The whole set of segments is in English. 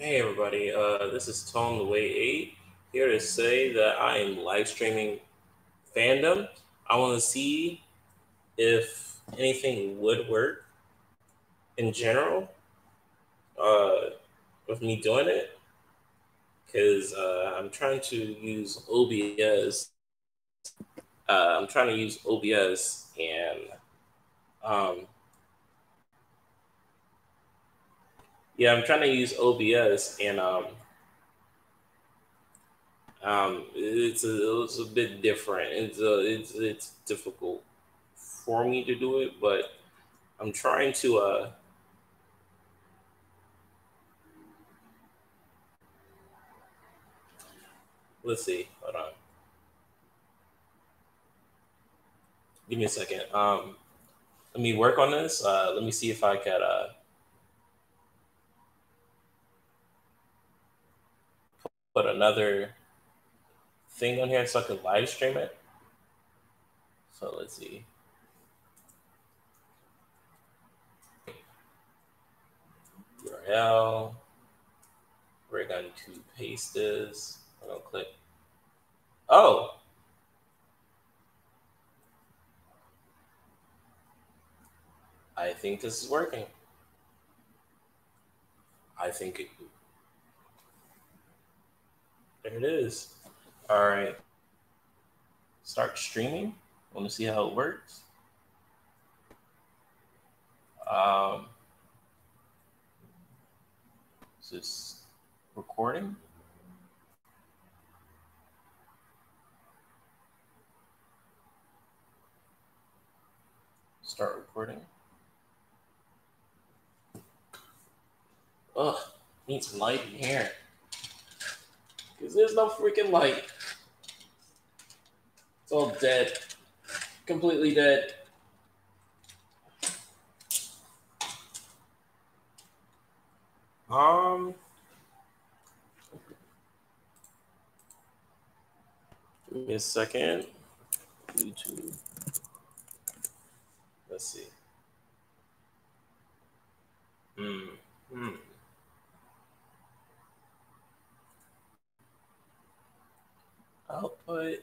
Hey everybody, this is Tom the Way 8 here to say that I am live streaming Fandom. I want to see if anything would work in general uh, with me doing it because I'm trying to use OBS. I'm trying to use OBS and um, I'm trying to use OBS and it's a bit different. It's difficult for me to do it, but I'm trying to let's see. Hold on. Give me a second. Let me work on this. Let me see if I can put another thing on here so I can live stream it. So let's see. URL. We're going to paste this. I'm going to click. Oh. I think this is working. I think it. There it is. All right. Start streaming. Want to see how it works? Is this recording? Start recording. Ugh, need some light in here. Because there's no freaking light. It's all dead. Completely dead. Give me a second. YouTube. Let's see. Output.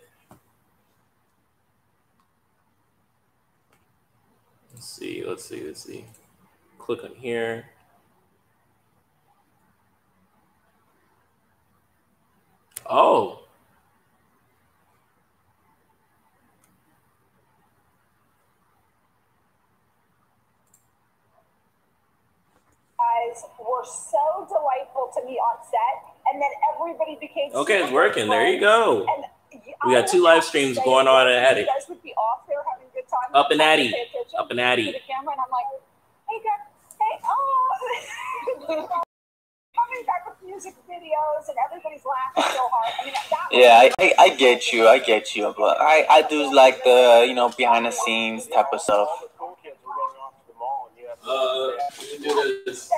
Let's see. Click on here. Oh. Guys were so delightful to me on set, and then everybody became okay. It's working. There you go. We got 2 live streams going on at it. You guys would be off there having a good time. Up and Addy. Up and Addy. To the camera, and I'm like, hey guys, hey, oh. Coming back with music videos, and everybody's laughing so hard. I mean, I get you, but I do like the behind the scenes type of stuff. Do this.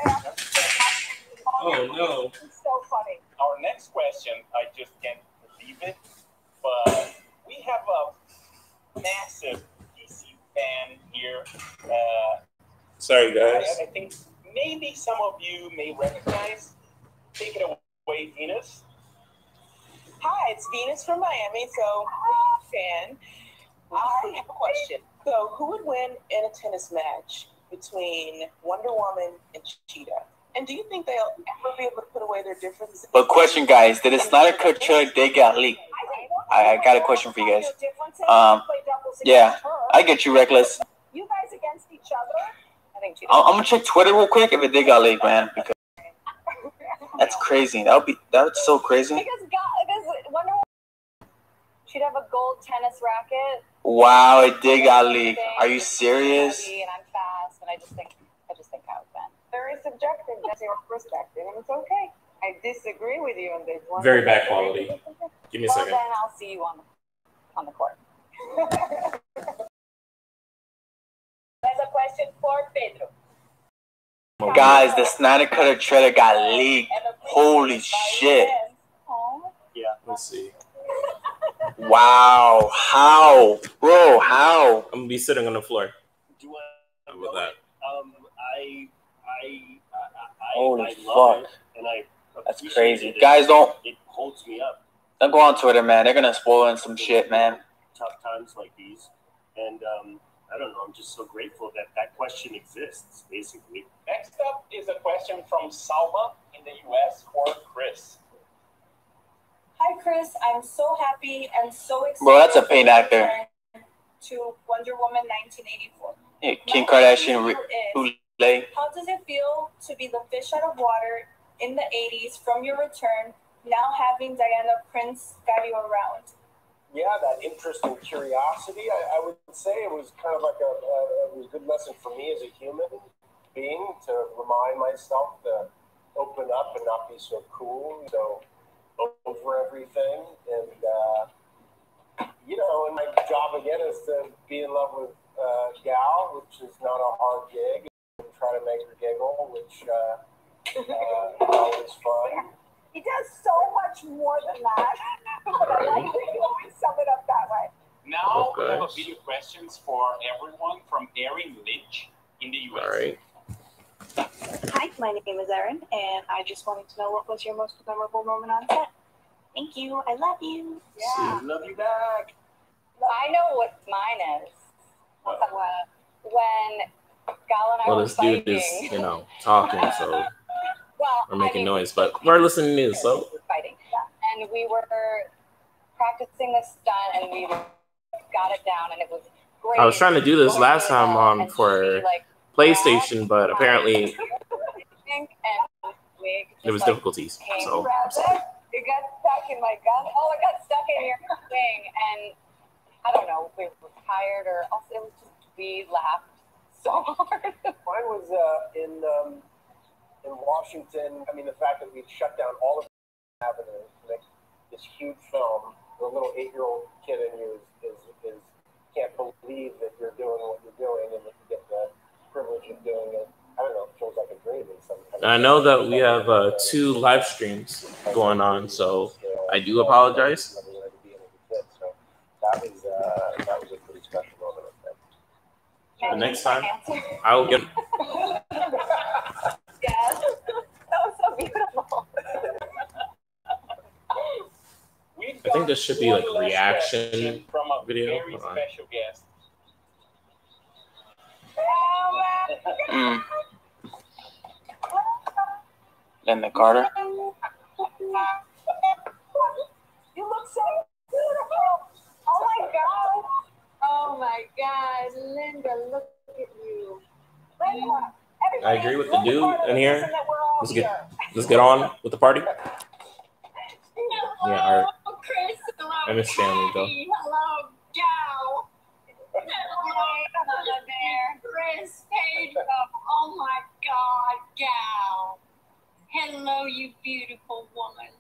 Oh no. It's so funny. Our next question, I just can't believe it, but we have a massive DC fan here. Sorry, guys. I think maybe some of you may recognize. Take it away, Venus. Hi, it's Venus from Miami. So, fan, I have a question. So, who would win in a tennis match between Wonder Woman and Cheetah? And do you think they'll ever be able to put away their differences? But question, guys, did the Snyder Cut trailer they got leaked? I got a question for you guys. Yeah, I get you, Reckless. You guys against each other? I'm gonna check Twitter real quick if it did got leaked, man. Because that's crazy. That's so crazy. Because Wonder Woman, she'd have a gold tennis racket. Wow, it did got leaked. Are you serious? And I'm fast, and I just think I was Ben. Very subjective, that's your perspective, and it's okay. I disagree with you on this one. Very bad quality. Give me a second. Then I'll see you on the court. There's a question for Pedro. Guys, the Snyder Cut trailer got leaked. Holy shit. Yeah, let's see. Wow. How? Bro, how? I'm going to be sitting on the floor. How about that? Holy I fuck. love it, and I That's crazy. Guys, don't It holds me up. don't go on Twitter, man. They're gonna spoil in some shit, man. Tough times like these, and I don't know. I'm just so grateful that that question exists. Basically. Next up is a question from Salma in the U.S. for Chris. Hi, Chris. I'm so happy and so excited. Bro, that's a paid actor. To Wonder Woman 1984. Yeah, Kim Kardashian Roulet. How does it feel to be the fish out of water in the 80s from your return, now having Diana Prince got you around? Yeah, that interest and curiosity, I would say it was kind of like a good lesson for me as a human being to remind myself to open up and not be so cool, so over everything. And, you know, and my job again is to be in love with Gal, which is not a hard gig, and try to make her giggle, which is always fun. He does so much more than that. I like that you always sum it up that way. Now we have a video questions for everyone from Erin Lynch in the U.S. All right. Hi, my name is Erin, and I just wanted to know what was your most memorable moment on set. Thank you. I love you. Yeah. Love you back. I know what mine is. When Gal and I Well, were this dude fighting. is, you know, talking, so Well, we're making noise, but we're listening to news, so. Fighting. And we were practicing the stunt, and we got it down, and it was great. I was trying to do this last time on for PlayStation, but apparently there was difficulties. So It got stuck in my gun. Oh, it got stuck in your thing, and I don't know if we were tired or else it was just we laughed so hard. Mine was in Washington. I mean, the fact that we shut down all of the avenues to make this huge film. The little 8-year-old kid in you is can't believe that you're doing what you're doing and that you get the privilege of doing it. I don't know. It feels like a dream in some kind of I know that we have 2 live streams going on, so I do apologize. So that was a pretty special moment, I think. The next time, I will get. Yes, that was so beautiful. I think this should be like a reaction from a video. very special guest. Linda Carter. You look so beautiful. Oh my God. Oh my God, Linda, look at you. Linda, I agree with the dude in here. that we're all Let's get on with the party. Yeah, all right. Oh, Chris, hello, I miss family though. hello, Gal. Hello, Mother Bear. Chris, Pedro. Oh my God, Gal. Hello, you beautiful woman.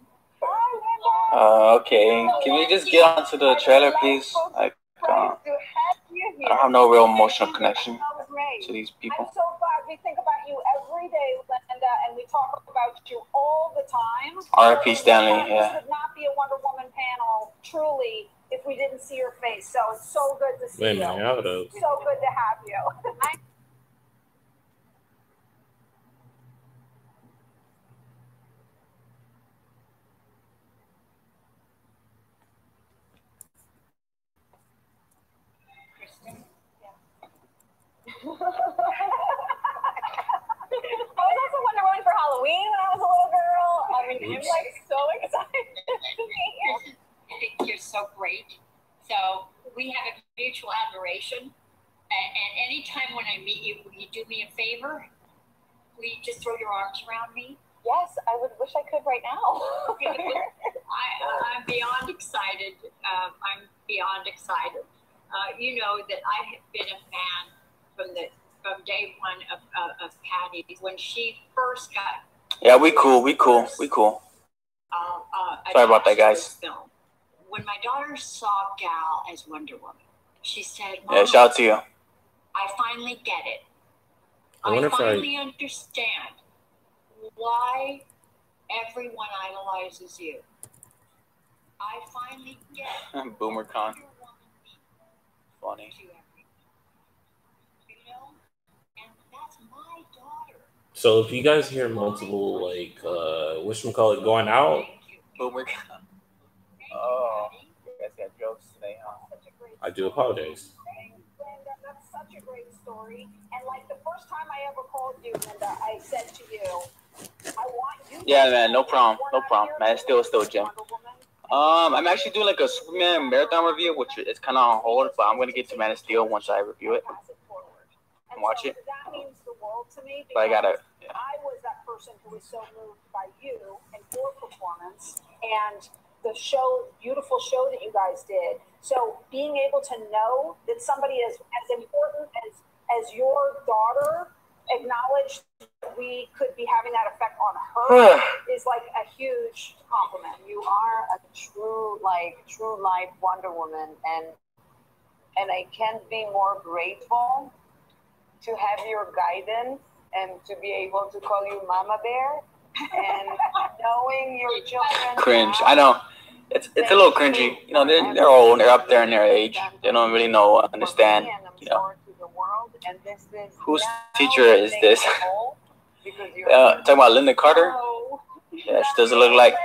Okay. Can we just get onto the trailer, please? Like, I don't have no real emotional connection to these people. I'm so glad we think about you every day, Linda, and we talk about you all the time. R.I.P. Stanley, yeah. This would not be a Wonder Woman panel, truly, if we didn't see your face. So it's so good to see Wait a you. minute, how the- So good to have you. I was also Wonder Woman for Halloween when I was a little girl. I mean, I'm like so excited to meet you. I think you're so great. So we have a mutual admiration. And anytime when I meet you, will you do me a favor? Will you just throw your arms around me? Yes, I would wish I could right now. I'm beyond excited. I'm beyond excited. You know that I have been a fan from day one of Patty when she first got. Yeah, we cool. Sorry about that, guys. Film. When my daughter saw Gal as Wonder Woman, she said, Mom, Yeah, shout out to you. I finally get it. I finally understand why everyone idolizes you. I finally get Boomer Con. Funny. to everyone. You know? And that's my daughter. So if you guys hear multiple like whatchamacallit going out, Boomer. Oh, you guys got jokes today, huh? I do apologize. Linda, that's such a great story. And like the first time I ever called you, Linda, I said to you, I want you. Yeah, man, no problem, man. It's still Jim. I'm actually doing like a Superman marathon review, which is kind of on hold, but I'm gonna get to Man of Steel once I review it and watch it. That means the world to me. But I gotta. Yeah. I was that person who was so moved by you and your performance and the show, beautiful show that you guys did. So being able to know that somebody as important as your daughter acknowledged we could be having that effect on her is like a huge compliment. You are a true life Wonder Woman, and I can't be more grateful to have your guidance and to be able to call you Mama Bear and knowing your children. Cringe. I know. It's a little cringy. You know, they're old. They're up there in their age. They don't really know, understand. You know, whose teacher is this? Talking about Linda Carter. Yeah, she doesn't look like.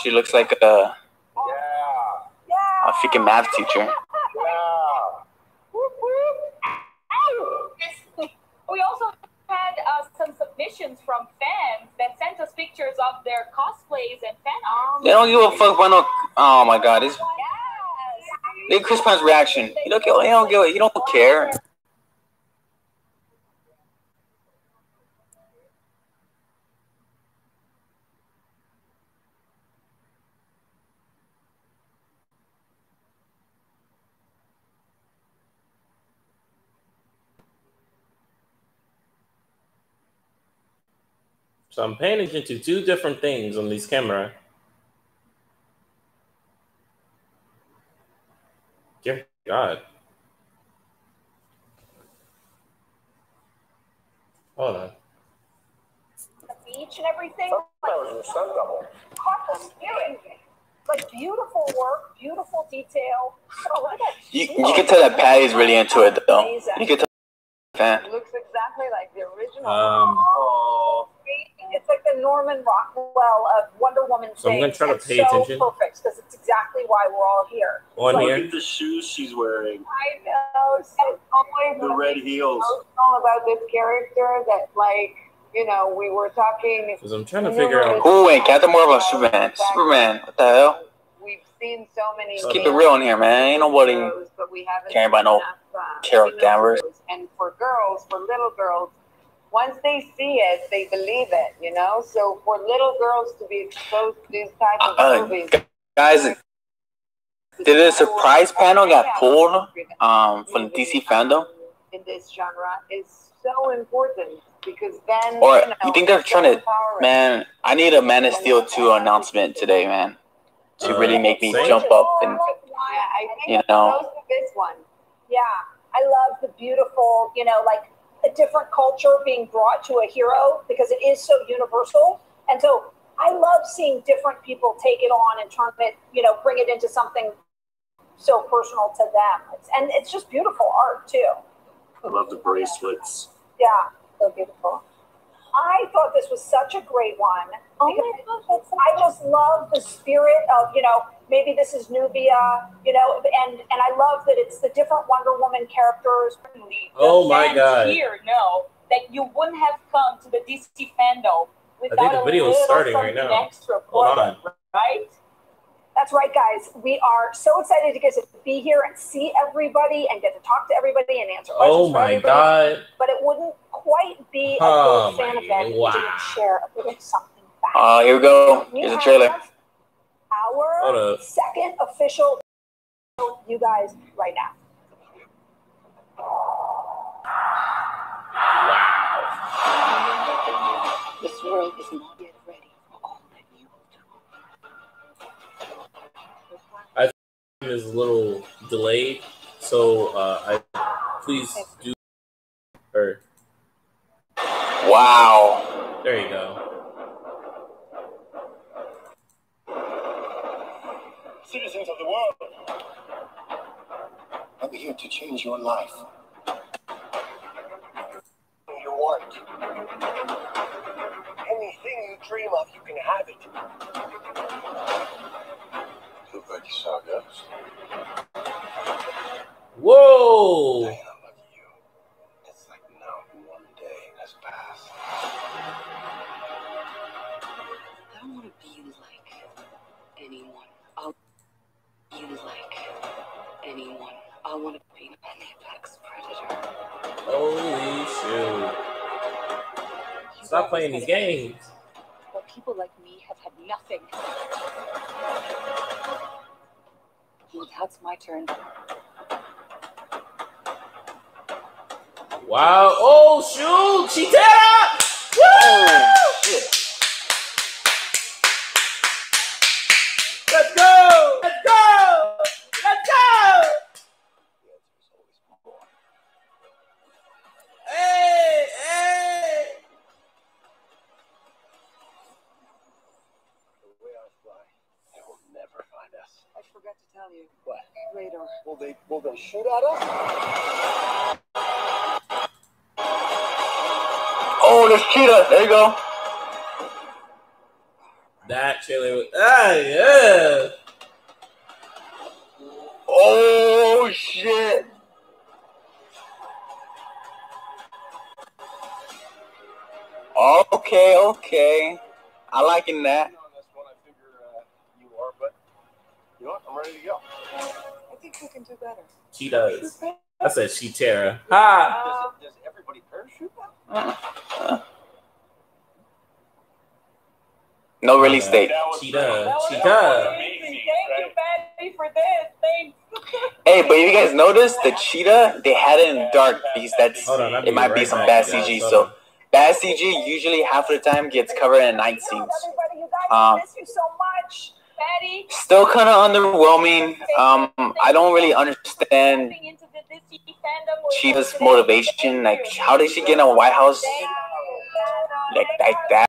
She looks like a freaking math teacher. We also had some submissions from fans that sent us pictures of their cosplays and fan art. They don't give a fuck about no. Oh my god, it's look at Chris Pine's reaction. He don't give it. He don't care. So I'm paying attention to two different things on this camera. Dear God. Hold on. The beach and everything. Caught the spirit. Like beautiful work, beautiful detail. Oh, look at that. You can tell that Patty's really into it though. You can tell. It looks exactly like the original. It's like the Norman Rockwell of Wonder Woman. So I'm gonna try to pay attention. Perfect, because it's exactly why we're all here. On here. Look at the shoes she's wearing. I know. So the red heels. All about this character that, like, you know, we were talking. Because I'm trying to figure out. Oh wait, Captain Marvel, Superman. Superman, what the hell? We've seen so many. Just keep it real in here, man. Ain't nobody caring about no Carol Danvers. And for girls, for little girls, once they see it, they believe it, you know? So for little girls to be exposed to these type of movies. Guys, did a surprise panel got pulled from the DC fandom? In this genre is so important because then. Or you think they're trying to, man, I need a Man of Steel 2 announcement today, man. To really make me jump up and, you know. This one. Yeah, I love the beautiful, you know, like a different culture being brought to a hero because it is so universal. And so I love seeing different people take it on and turn it, you know, bring it into something so personal to them. And it's just beautiful art too. I love the bracelets. Yeah, so beautiful. I thought this was such a great one. Oh my gosh, I just love the spirit of, you know, maybe this is Nubia, you know, and I love that it's the different Wonder Woman characters. Oh my God. Here know that you wouldn't have come to the DC fandom without I think the video is starting right now. Extra Hold on. Right? That's right, guys. We are so excited to get to be here and see everybody and get to talk to everybody and answer questions. Oh my God. But it wouldn't quite be a good fan event if we didn't share a bit of something back. Here we go. Here's a trailer. Our second official, you guys, right now. Wow. This world is not yet ready for all that you will do. I think is a little delayed, so I please do. Or wow. There you go. Citizens of the world, I'm here to change your life. You want. Anything you dream of, you can have it. Look like you saw ghosts. Whoa! Diana, I love you. It's like not one day has passed. I don't want to be like anyone. I'll be like anyone. I want to be an apex predator. Holy shoot. Stop playing these games. But people like me have had nothing. Well, that's my turn. Wow. Oh, shoot. Cheetah! Woo! Shit. Let's go! Let's go! Let's go! Hey! Hey! The way I fly, they will never find us. I forgot to tell you. What? Radar. Will they shoot at us? Oh, there's cheetah. There you go. That trailer was... Ah, yeah! Oh, shit. Okay, okay. I liking that. On this one, I figure you are, but you know what? I'm ready to go. I think we can do better. She does. I said she Tara. Ha! Does everybody parachute now? No release date. Cheetah. Amazing. Cheetah. Thank you, Betty, for this. Thanks. Hey, but you guys notice the cheetah? They had it in dark because that's Hold on, I'll it be might be right some back, bad guys. CG. Hold So on. bad CG usually half of the time gets covered in night scenes. Everybody, you guys, miss you so much. Betty. Still kind of underwhelming. I don't really understand Cheetah's motivation. Like, how did she get in a White House like that?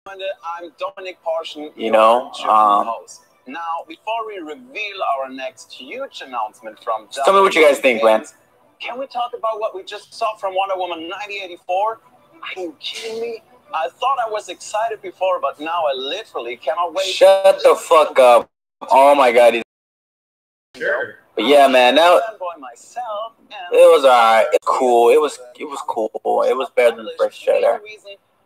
I'm Dominic Portion. You know, Now, before we reveal our next huge announcement from tell me what you guys think, man. Can we talk about what we just saw from Wonder Woman 1984? Are you kidding me? I thought I was excited before, but now I literally cannot wait. Shut the fuck up. Oh my god. Sure. But yeah, man, now it was alright. It's cool. It was cool. It was better than the first trailer.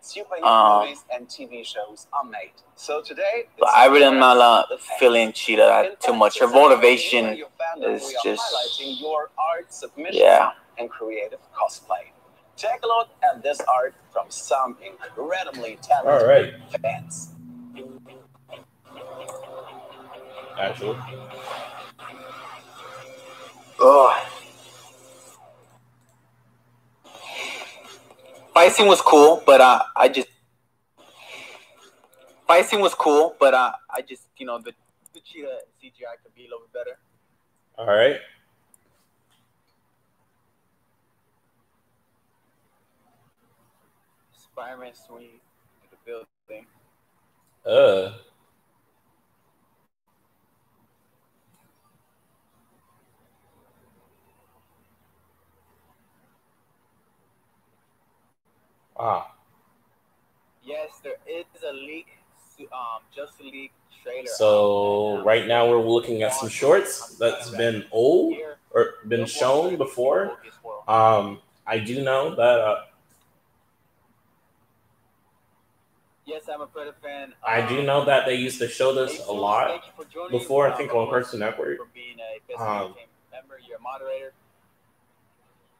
Superhero movies and TV shows are made. So today, But I really am not feeling Cheetah too much. Her motivation is just, your art submission yeah. and creative cosplay. Take a look at this art from some incredibly talented fans. Actually. Ugh. Fight scene was cool, but I just you know, the Cheetah CGI could be a little bit better. All right. Spider-Man swing to the building. Ah. Yes, there is a leak. Just a leak trailer. So right now we're looking at some shorts that's been old or been shown before. I do know that. Yes, I'm a Predator fan. I do know that they used to show this a lot before. I think on Cartoon Network. For being a member, you're a moderator.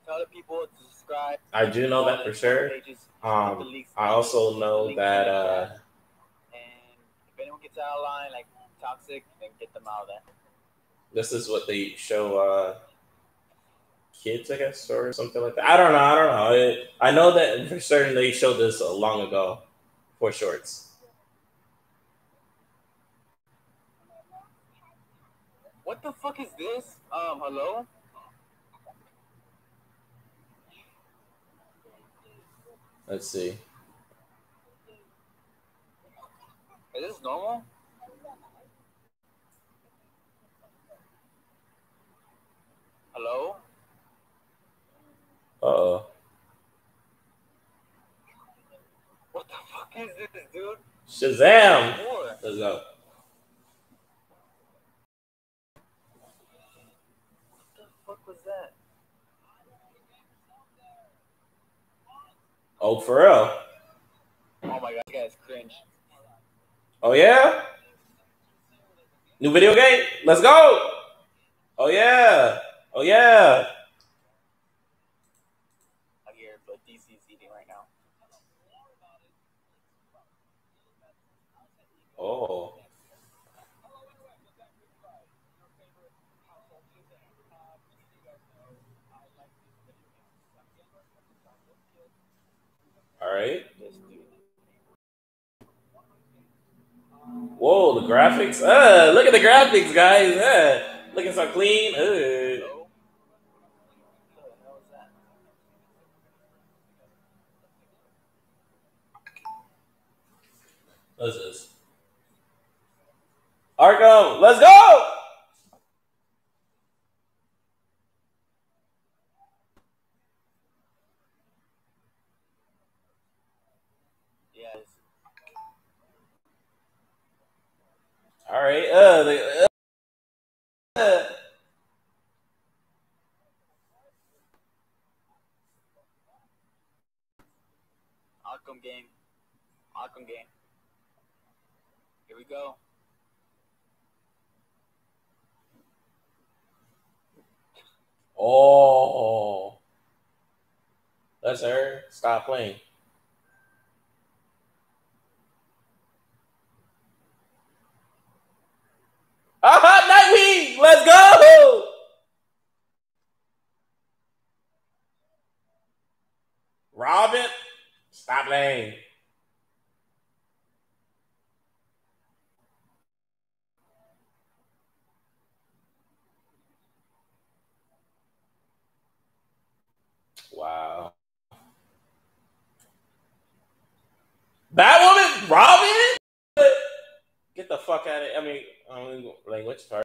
Tell the people to subscribe. I do know that for sure. I also know that. And if anyone gets out of line, like toxic, then get them out of there. This is what they show kids, I guess, or something like that. I don't know. I know that for certain they showed this long ago for shorts. What the fuck is this? Hello? Let's see. Is this normal? Hello? Uh-oh. Shazam! Let's go. What the fuck was that? Oh, for real? Oh my god, this guy's cringe. Oh yeah? New video game? Let's go! Oh yeah! Oh yeah! I hear, but DC's eating right now. Oh. All right. Whoa, the graphics. Look at the graphics, guys. Looking so clean. What the hell is that? What's this? Arkham, let's go! Yes. All right. Arkham game. Arkham game. Here we go. Oh. That's her. Stop playing. Nightwing! Let's go! Robin? Stop playing. Wow. Batwoman? Robin? Get the fuck out of it. I mean, like, which part?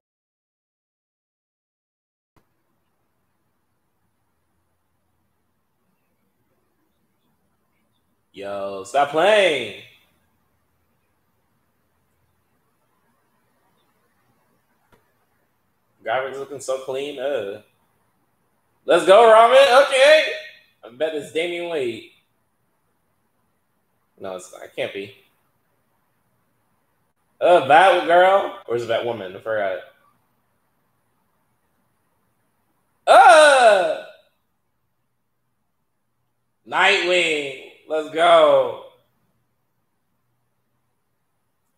Yo, stop playing. Graphics looking so clean. Let's go, Robin. Okay. I bet it's Damian Wade. No, it's not. It can't be. Batgirl? Or is it Batwoman? I forgot. Nightwing. Let's go.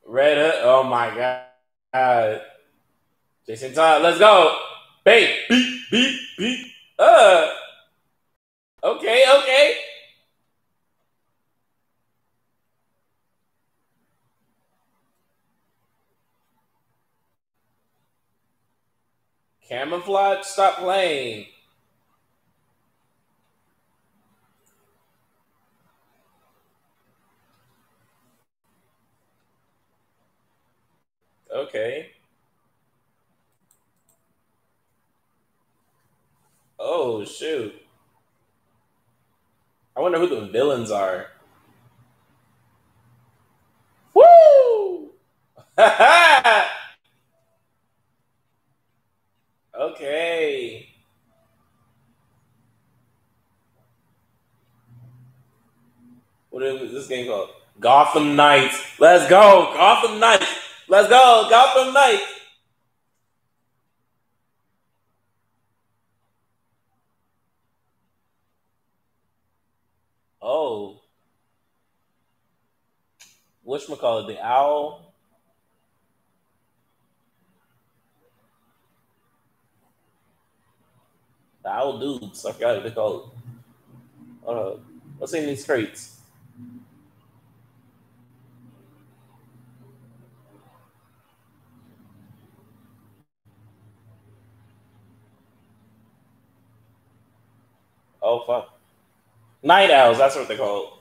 Red Hood. Oh my god. Jason Todd. Let's go. Bait. Beat. Okay. Camouflage. Stop playing. Okay. Oh, shoot. I wonder who the villains are. Woo! Okay. What is this game called? Gotham Knights. Let's go. Gotham Knights. Let's go. Gotham Knights. Oh. Whatchamacallit? The owl? The owl dudes. I forgot what they call it. What's in these crates? Oh, fuck. Night owls. That's what they're called.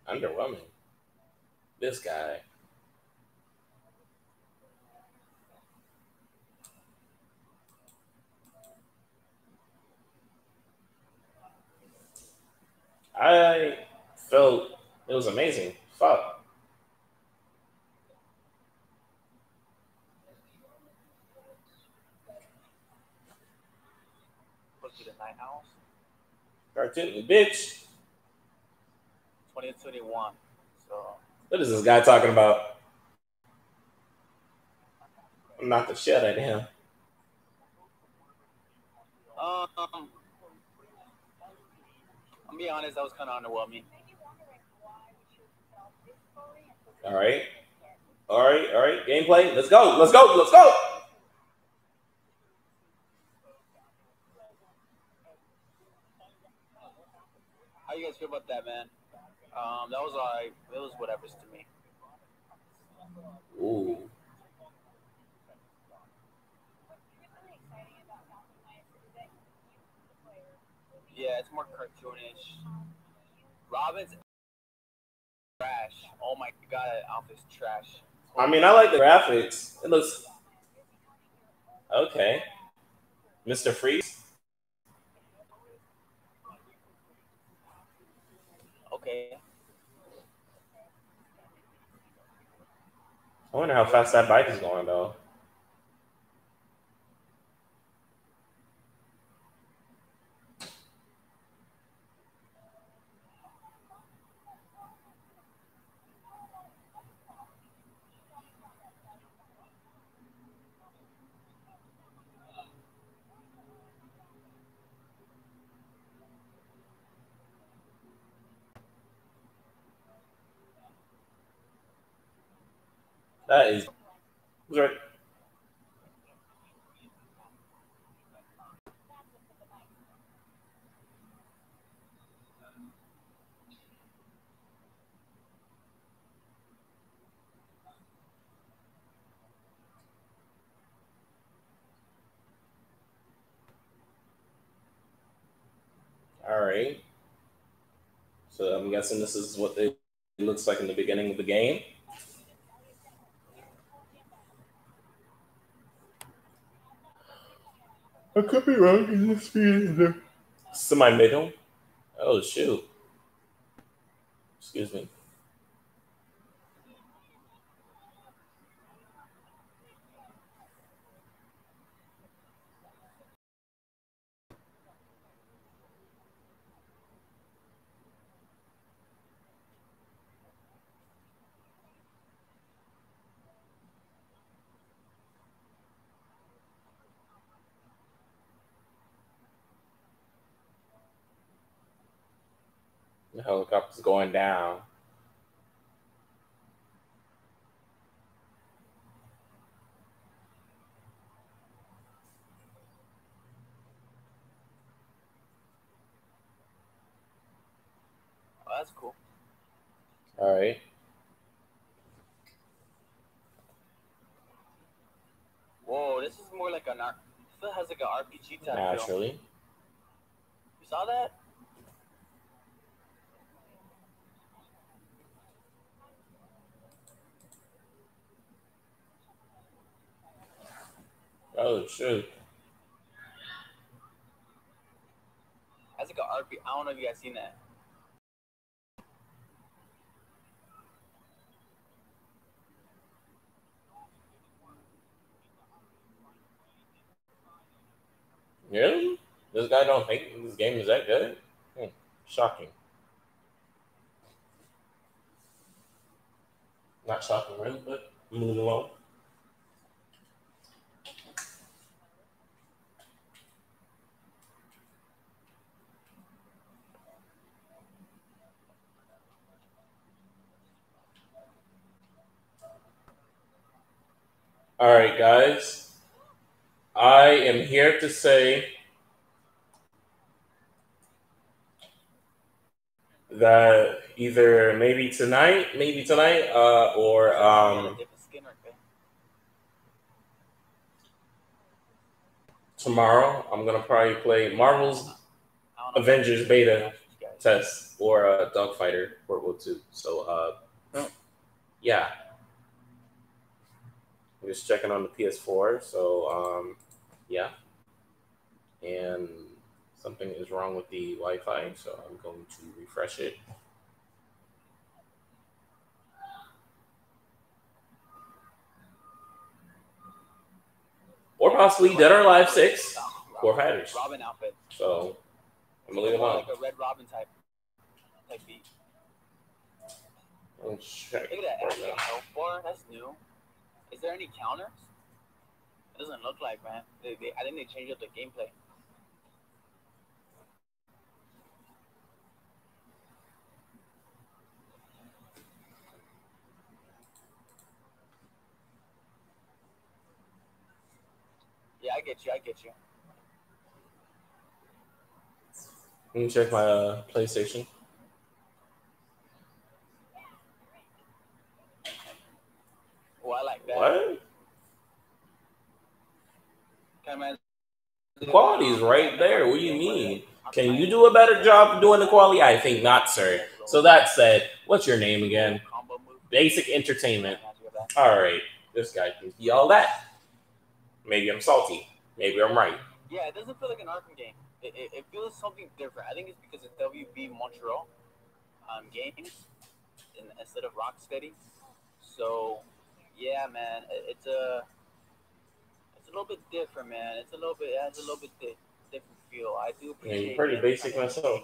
I Wonder Woman. This guy. I felt it was amazing. Fuck. Supposed to be the Night Owls. Cartoon, bitch. 2021. So. What is this guy talking about? I'm not the shit out of him. I'm be honest, that was kind of underwhelming. All right. Gameplay. Let's go. How you guys feel about that, man? That was alright. It was whatever's to me. Ooh. Yeah, it's more cartoonish. Robin's trash. Oh my god, that outfit's trash. I mean, I like the graphics. It looks okay. Mr. Freeze. Okay. I wonder how fast that bike is going, though. That is right. All right. So I'm guessing this is what it looks like in the beginning of the game. I could be wrong. Is this the semi-middle? Oh shoot! Excuse me. The helicopter's going down. Oh, that's cool. All right. Whoa, this is more like an it has like an RPG type Naturally. Film. You saw that? Oh shoot! That's like an RPG. I don't know if you guys seen that. Really? This guy don't think this game is that good? Shocking. Not shocking, really, but moving along. All right, guys. I am here to say that either maybe tonight, or tomorrow, I'm gonna probably play Marvel's Avengers beta test or a Dogfighter World War II. So yeah, I'm just checking on the PS4. So yeah, and something is wrong with the Wi-Fi, so I'm going to refresh it. Or possibly Dead or Alive 6 Core Fighters. Robin outfit. So I'm gonna leave them on. Like a Red Robin type beat. I'll check. Look at that acting health bar. That's new. Is there any counters? It doesn't look like, man. I think they changed up the gameplay. Yeah, I get you. Let me check my PlayStation. Oh, I like that. What? Okay, the quality is right there. What do you mean? Can you do a better job of doing the quality? I think not, sir. So that said, what's your name again? Basic Entertainment. All right. This guy thinks he all that. Maybe I'm salty. Maybe I'm right. Yeah, it doesn't feel like an Arkham game. It feels something different. I think it's because it's WB Montreal games instead of Rocksteady. So, yeah, man, it's a little bit different, man. It has a little bit different feel. I do appreciate. Yeah, pretty basic myself.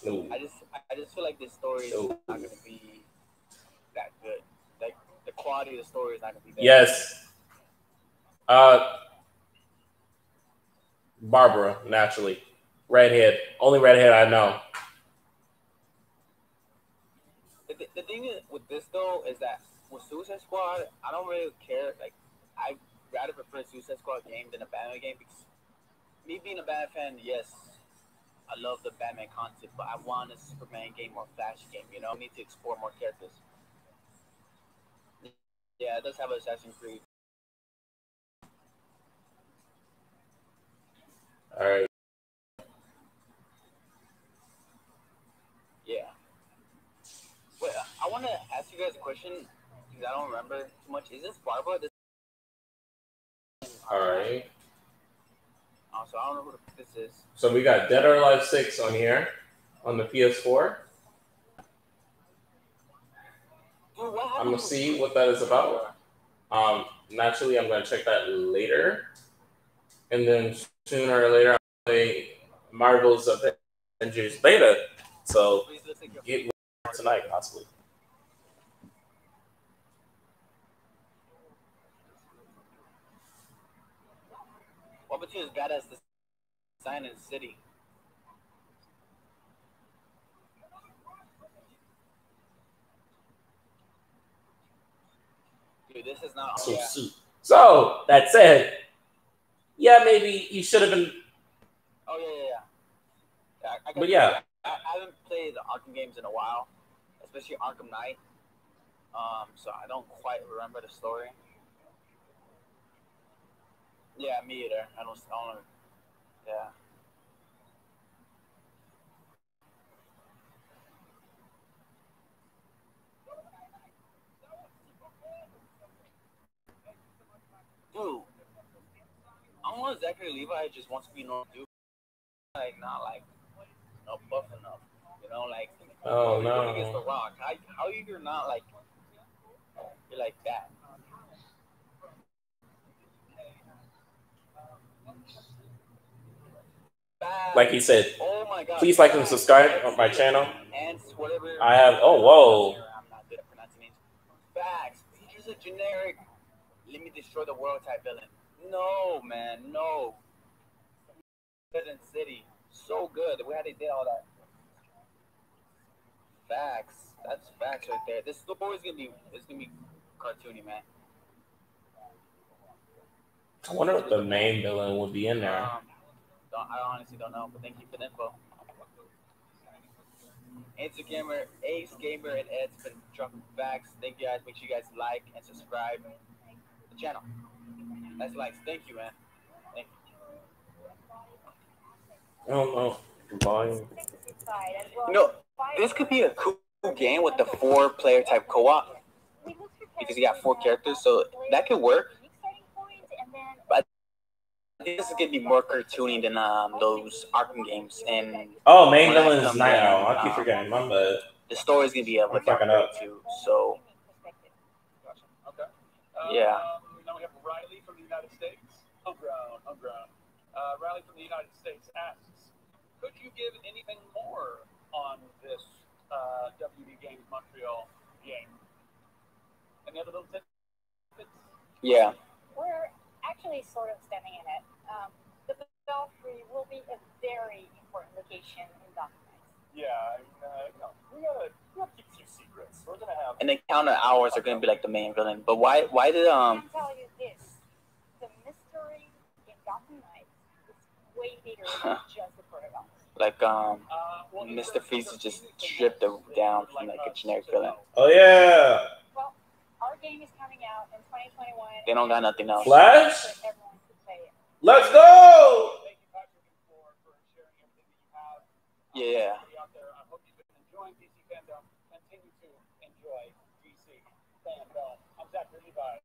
No. I just feel like this story is not gonna be that good. Like the quality of the story is not gonna be there. Yes. Barbara, naturally. Redhead. Only redhead I know. The thing with this, though, is that with Suicide Squad, I don't really care. Like, I'd rather prefer a Suicide Squad game than a Batman game because me being a Batman fan, yes, I love the Batman concept, but I want a Superman game or Flash game, you know? I need to explore more characters. Yeah, it does have Assassin's Creed. All right. Yeah. Wait, I want to ask you guys a question because I don't remember too much. Is this Barbara? All right. So I don't know who this is. So we got Dead or Alive 6 on here on the PS4. Dude, I'm gonna see what that is about. Naturally, I'm gonna check that later, and then sooner or later, I'll play Marvel's Avengers Beta. So get tonight, possibly. What about you as bad as the sign in the city? Dude, this is not. So that said, yeah, maybe you should have been. Oh yeah. But yeah, I haven't played the Arkham games in a while, especially Arkham Knight. So I don't quite remember the story. Yeah, me either. I don't. Yeah. Dude, I don't know. Zachary Levi just wants to be normal dude, like not like buff enough. You know, like oh no. Going against the Rock. How you're not like you're like that. Like he said, oh my God, please like and subscribe on my channel. And whatever. I have. Oh whoa. I'm not good at pronouncing names. Facts. He's a generic. Let me destroy the world type villain. No, man, no. Prison City, so good. The way how they did all that. Facts. That's facts right there. This story is gonna be cartoony, man. I wonder if the main villain would be in there. I honestly don't know, but thank you for the info. Ace Gamer, and Ed's been dropping facts. Thank you guys. Make sure you guys like and subscribe to the channel. That's likes. Thank you, man. Thank you. I don't know. Volume. You know, this could be a cool game with the 4-player type co-op because you got 4 characters, so that could work. But I think this is gonna be more cartoony than those Arkham games. And oh, main when that villain is comes Night in, Owl. I keep forgetting. My bad. the story's gonna be a I'm little fucking different up. too. So Okay. yeah. Now we have Riley from the United States. Homegrown. Riley from the United States asks, could you give anything more on this WD Games Montreal game? Any other little tidbits? Yeah. We're actually sort of standing in it. The Belfry will be a very important location in Gotham. Yeah, we gotta keep a few secrets. We're gonna have. And the counter hours are gonna be like the main villain. But why did I can tell you this: the mystery in Gotham Knights is way bigger than just the protagonist. like Mr. Freeze is just stripped down from like a generic villain. Oh yeah. Well, our game is coming out in 2021. They don't got nothing else. Flash. Everyone could play it. Let's go. Thank you, Patrick, for sharing everything that you have. Yeah. Out there. I hope you've been enjoying DC Fandom. Continue to enjoy DC Fandom. I'm Zachary Levi.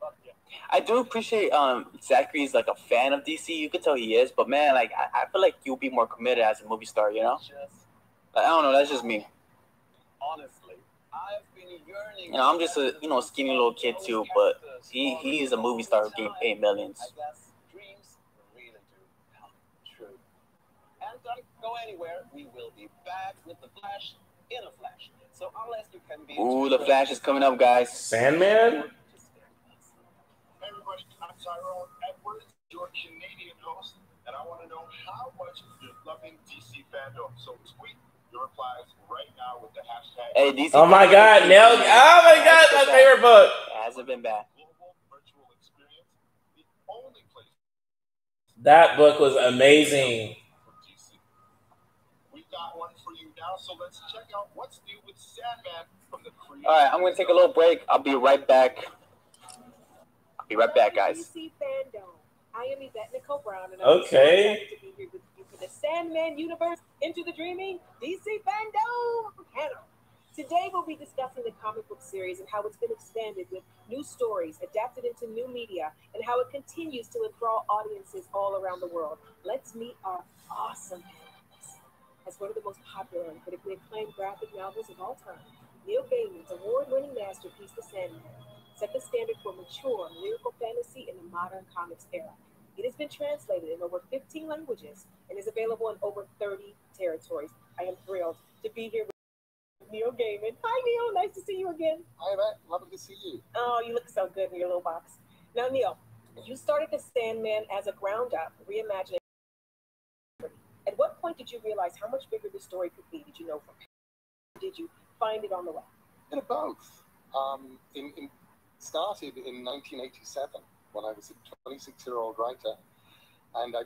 Love you. I do appreciate Zachary's like a fan of DC. You could tell he is, but man, like I feel like you'll be more committed as a movie star, you know? Like, I don't know, that's just me. Honestly, I've been yearning. You know, I'm just a skinny little kid too, but he is a movie star who getting paid millions. I guess dreams really do come true. And don't go anywhere. We will be back with the Flash in a flash. So unless you can be. Ooh, the Flash is coming up, guys. Sandman. Hey everybody, I'm Tyrone Edwards, your Canadian host, and I want to know how much you're loving DC Fandom. So tweet your replies right now with the hashtag. Hey, DC. Oh my God, nailed. Oh my God, my favorite book. It hasn't been bad. Global virtual experience, the only place. That book was amazing. We've got one for you now, so let's check out what's new with Sandman from the creator. All right, I'm gonna take a little break. I'll be right back. Be right back, guys. DC Fandom. I am Yvette Nicole Brown, and I'm okay. so to be here with you for the Sandman universe into the dreaming DC Fandom panel. Today, we'll be discussing the comic book series and how it's been expanded with new stories, adapted into new media, and how it continues to enthrall audiences all around the world. Let's meet our awesome panelists. As one of the most popular and critically acclaimed graphic novels of all time, Neil Gaiman's award-winning masterpiece, The Sandman, set the standard for mature lyrical fantasy in the modern comics era. It has been translated in over 15 languages and is available in over 30 territories. I am thrilled to be here with Neil Gaiman. Hi, Neil. Nice to see you again. Hi, Matt. Lovely to see you. Oh, you look so good in your little box. Now, Neil, you started The Sandman as a ground-up reimagining. At what point did you realize how much bigger the story could be? Did you know from? Did you find it on the way? Bit of both. Started in 1987 when I was a 26-year-old writer, and I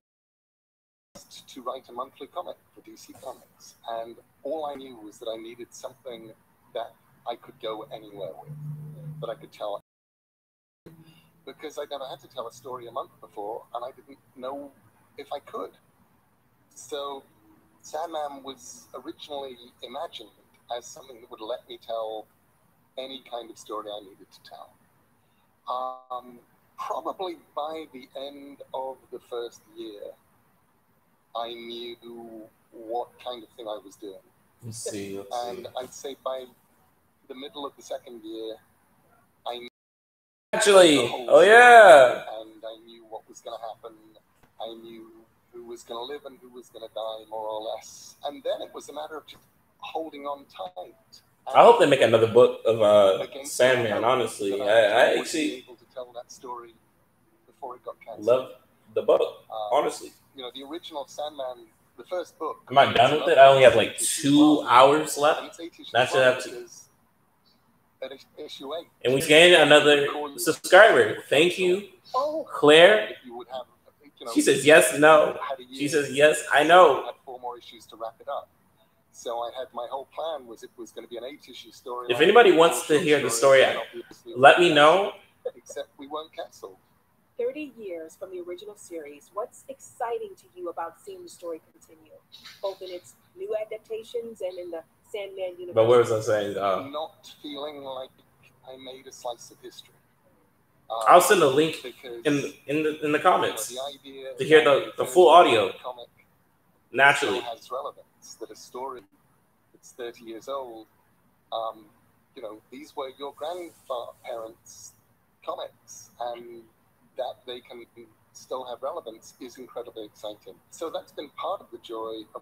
asked to write a monthly comic for DC Comics. And all I knew was that I needed something that I could go anywhere with, that I could tell. Because I'd never had to tell a story a month before, and I didn't know if I could. So Sandman was originally imagined as something that would let me tell any kind of story I needed to tell. Probably by the end of the first year, I knew what kind of thing I was doing. Let's see. And I'd say by the middle of the second year, I knew Actually, oh yeah. And I knew what was going to happen. I knew who was going to live and who was going to die, more or less. And then it was a matter of just holding on tight. I hope they make another book of Sandman. Honestly, I actually able to tell that story before it got canceled. love the book. Honestly, you know, the original Sandman, the first book. Am I done with it? I only have like 2 hours left. That should have to. And we gained another subscriber. Thank you, Claire. She says yes, no. She says yes, I know. 4 more issues to wrap it up. So I had my whole plan was it was going to be an 8-issue story. If anybody wants to hear the story, let me know. Except we weren't cancelled. 30 years from the original series, what's exciting to you about seeing the story continue, both in its new adaptations and in the Sandman universe? But where was I saying? Not feeling like I made a slice of history. I'll send a link in the comments to hear the full audio naturally. Still has relevance. That a story that's 30 years old, you know, these were your grandparents' comics, and that they can still have relevance is incredibly exciting. So that's been part of the joy of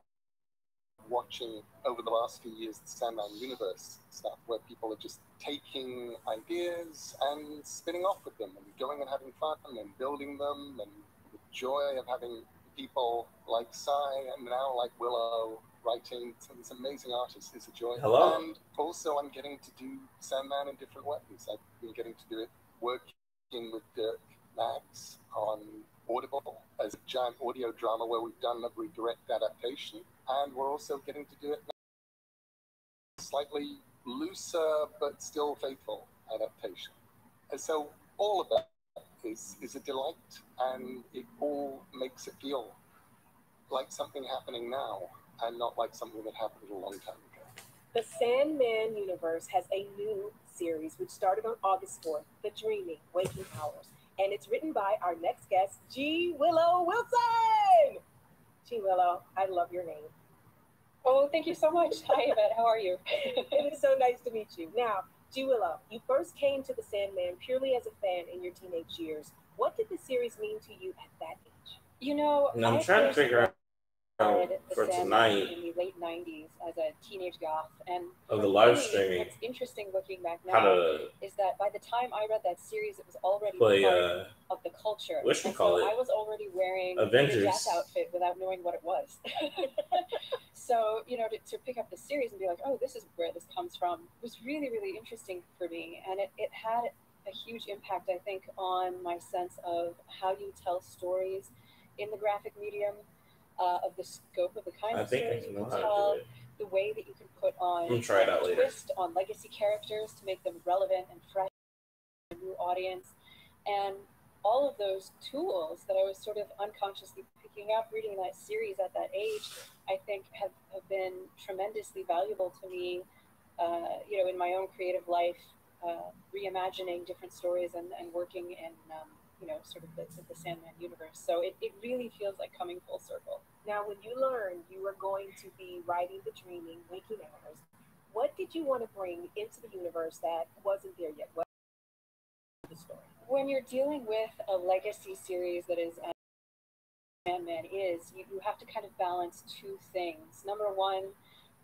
watching over the last few years the Sandman universe stuff, where people are just taking ideas and spinning off with them and going and having fun and building them, and the joy of having people like Cy and now like Willow writing some of these amazing artists is a joy. Hello. And also I'm getting to do Sandman in different ways. I've been getting to do it working with Dirk Maggs on Audible as a giant audio drama where we've done a redirect adaptation, and we're also getting to do it now, slightly looser but still faithful adaptation. And so all of that is a delight, and it all makes it feel like something happening now and not like something that happened a long time ago. The Sandman universe has a new series which started on August 4th, The Dreaming Waking Hours. And it's written by our next guest, G. Willow Wilson. G. Willow, I love your name. Oh, thank you so much. Hi, Yvette. How are you? It is so nice to meet you. Now, G. Willow, you first came to the Sandman purely as a fan in your teenage years. What did the series mean to you at that age? You know, And I'm trying to figure out for tonight in the late 90s as a teenage goth, and of the live really, streaming. what's interesting looking back How now to is that by the time I read that series, it was already play, part of the culture. what should we And call so it? I was already wearing Avengers. the death outfit without knowing what it was. So, you know, to pick up the series and be like, oh, this is where this comes from, was really, really interesting for me. And it had a huge impact, I think, on my sense of how you tell stories in the graphic medium, of the scope of the kind I of think I stories can you know can how to tell, do it. the way that you can put on We'll try it out a later. twist on legacy characters to make them relevant and fresh to a new audience. And all of those tools that I was sort of unconsciously picking up reading that series at that age, I think have been tremendously valuable to me, you know, in my own creative life, reimagining different stories and working in, you know, sort of the Sandman universe. So it really feels like coming full circle. Now, when you learned you were going to be writing The Dreaming Waking Hours, what did you want to bring into the universe that wasn't there yet? What was the story? When you're dealing with a legacy series that is Sandman is, you have to kind of balance two things. Number one,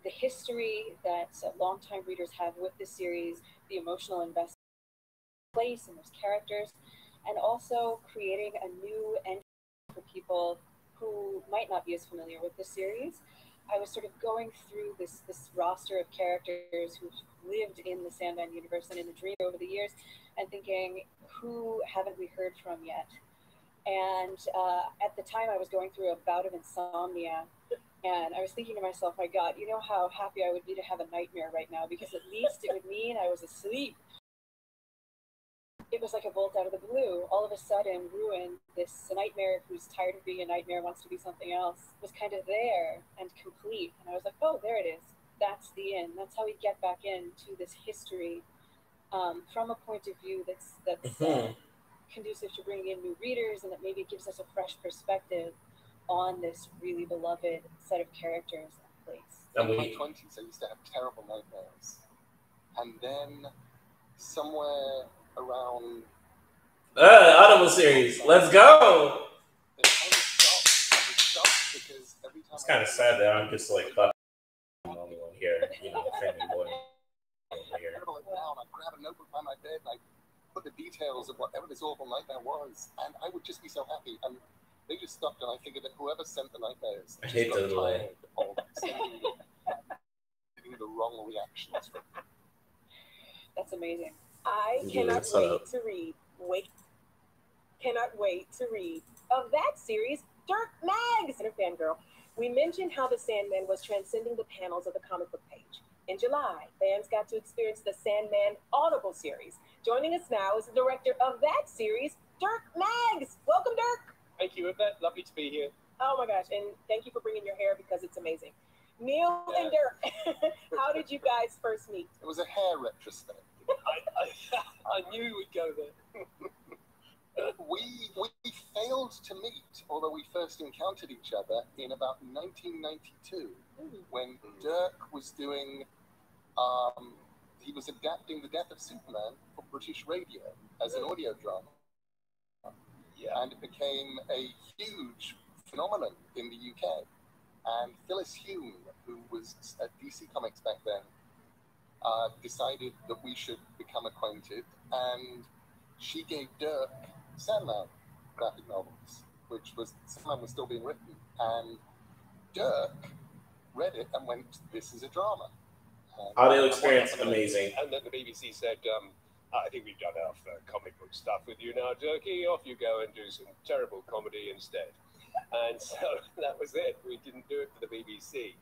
the history that longtime readers have with the series, the emotional investment in place and those characters, and also creating a new entry for people who might not be as familiar with the series. I was sort of going through this roster of characters who've lived in the Sandman universe and in the Dream over the years, and thinking, who haven't we heard from yet? And at the time, I was going through a bout of insomnia, and I was thinking to myself, my God, you know how happy I would be to have a nightmare right now, because at least it would mean I was asleep. It was like a bolt out of the blue. All of a sudden, Ruin, this nightmare who's tired of being a nightmare, wants to be something else, was kind of there and complete. And I was like, oh, there it is. That's the end. That's how we get back into this history from a point of view that's conducive to bringing in new readers, and that maybe gives us a fresh perspective on this really beloved set of characters and place. In my 20s, I used to have terrible nightmares. And then somewhere around... Audible series. Let's go! It's kind of sad that I'm just like the only one here, you know, family boy. Here. I'd grab a notebook by my bed and I'd put the details of whatever this awful nightmare was, and I would just be so happy. And they just stopped, and I figured that whoever sent the nightmares I hate the delay. Of getting the wrong reactions from them. That's amazing. I cannot wait to read of that series, Dirk Maggs, and a fangirl. We mentioned how the Sandman was transcending the panels of the comic book page. In July, fans got to experience the Sandman Audible series. Joining us now is the director of that series, Dirk Maggs. Welcome, Dirk. Thank you, Yvette. Lovely to be here. Oh my gosh, and thank you for bringing your hair because it's amazing. Neil and Dirk, how did you guys first meet? It was a hair retrospect. I knew we'd go there. We failed to meet, although we first encountered each other in about 1992 when Dirk was doing, he was adapting The Death of Superman for British radio as an audio drama. Yeah. And it became a huge phenomenon in the UK. And Phyllis Hume, who was at DC Comics back then, decided that we should become acquainted, and she gave Dirk Sandman graphic novels, Sandman was still being written, and Dirk read it and went, "This is a drama." Audio experience amazing. And then the BBC said, I think we've done enough comic book stuff with you now, Dirkie. Off you go and do some terrible comedy instead. And so that was it. We didn't do it for the BBC.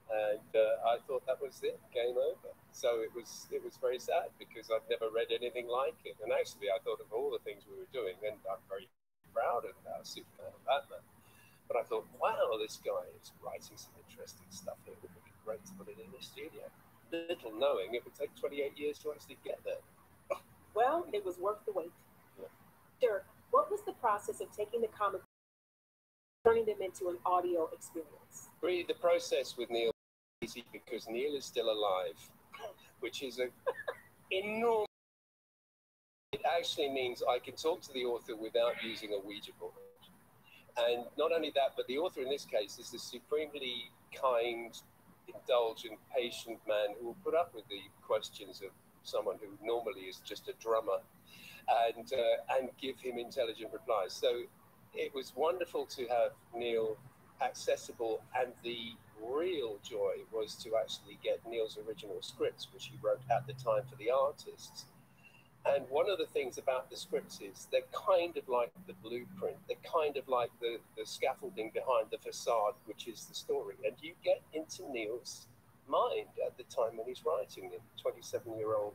And I thought that was it, game over. So it was very sad because I'd never read anything like it. And actually, I thought of all the things we were doing, and I'm very proud of Superman and Batman. But I thought, wow, this guy is writing some interesting stuff here. It would be great to put it in the studio. Little knowing it would take 28 years to actually get there. Well, it was worth the wait. Yeah. Dirk, what was the process of taking the comic, turning them into an audio experience? Really, the process with Neil is easy because Neil is still alive, which is an enormous. It actually means I can talk to the author without using a Ouija board. And not only that, but the author in this case is a supremely kind, indulgent, patient man who will put up with the questions of someone who normally is just a drummer and give him intelligent replies. So it was wonderful to have Neil accessible, and the real joy was to actually get Neil's original scripts, which he wrote at the time for the artists. And one of the things about the scripts is they're kind of like the blueprint. They're kind of like the scaffolding behind the facade, which is the story. And you get into Neil's mind at the time when he's writing it, 27-year-old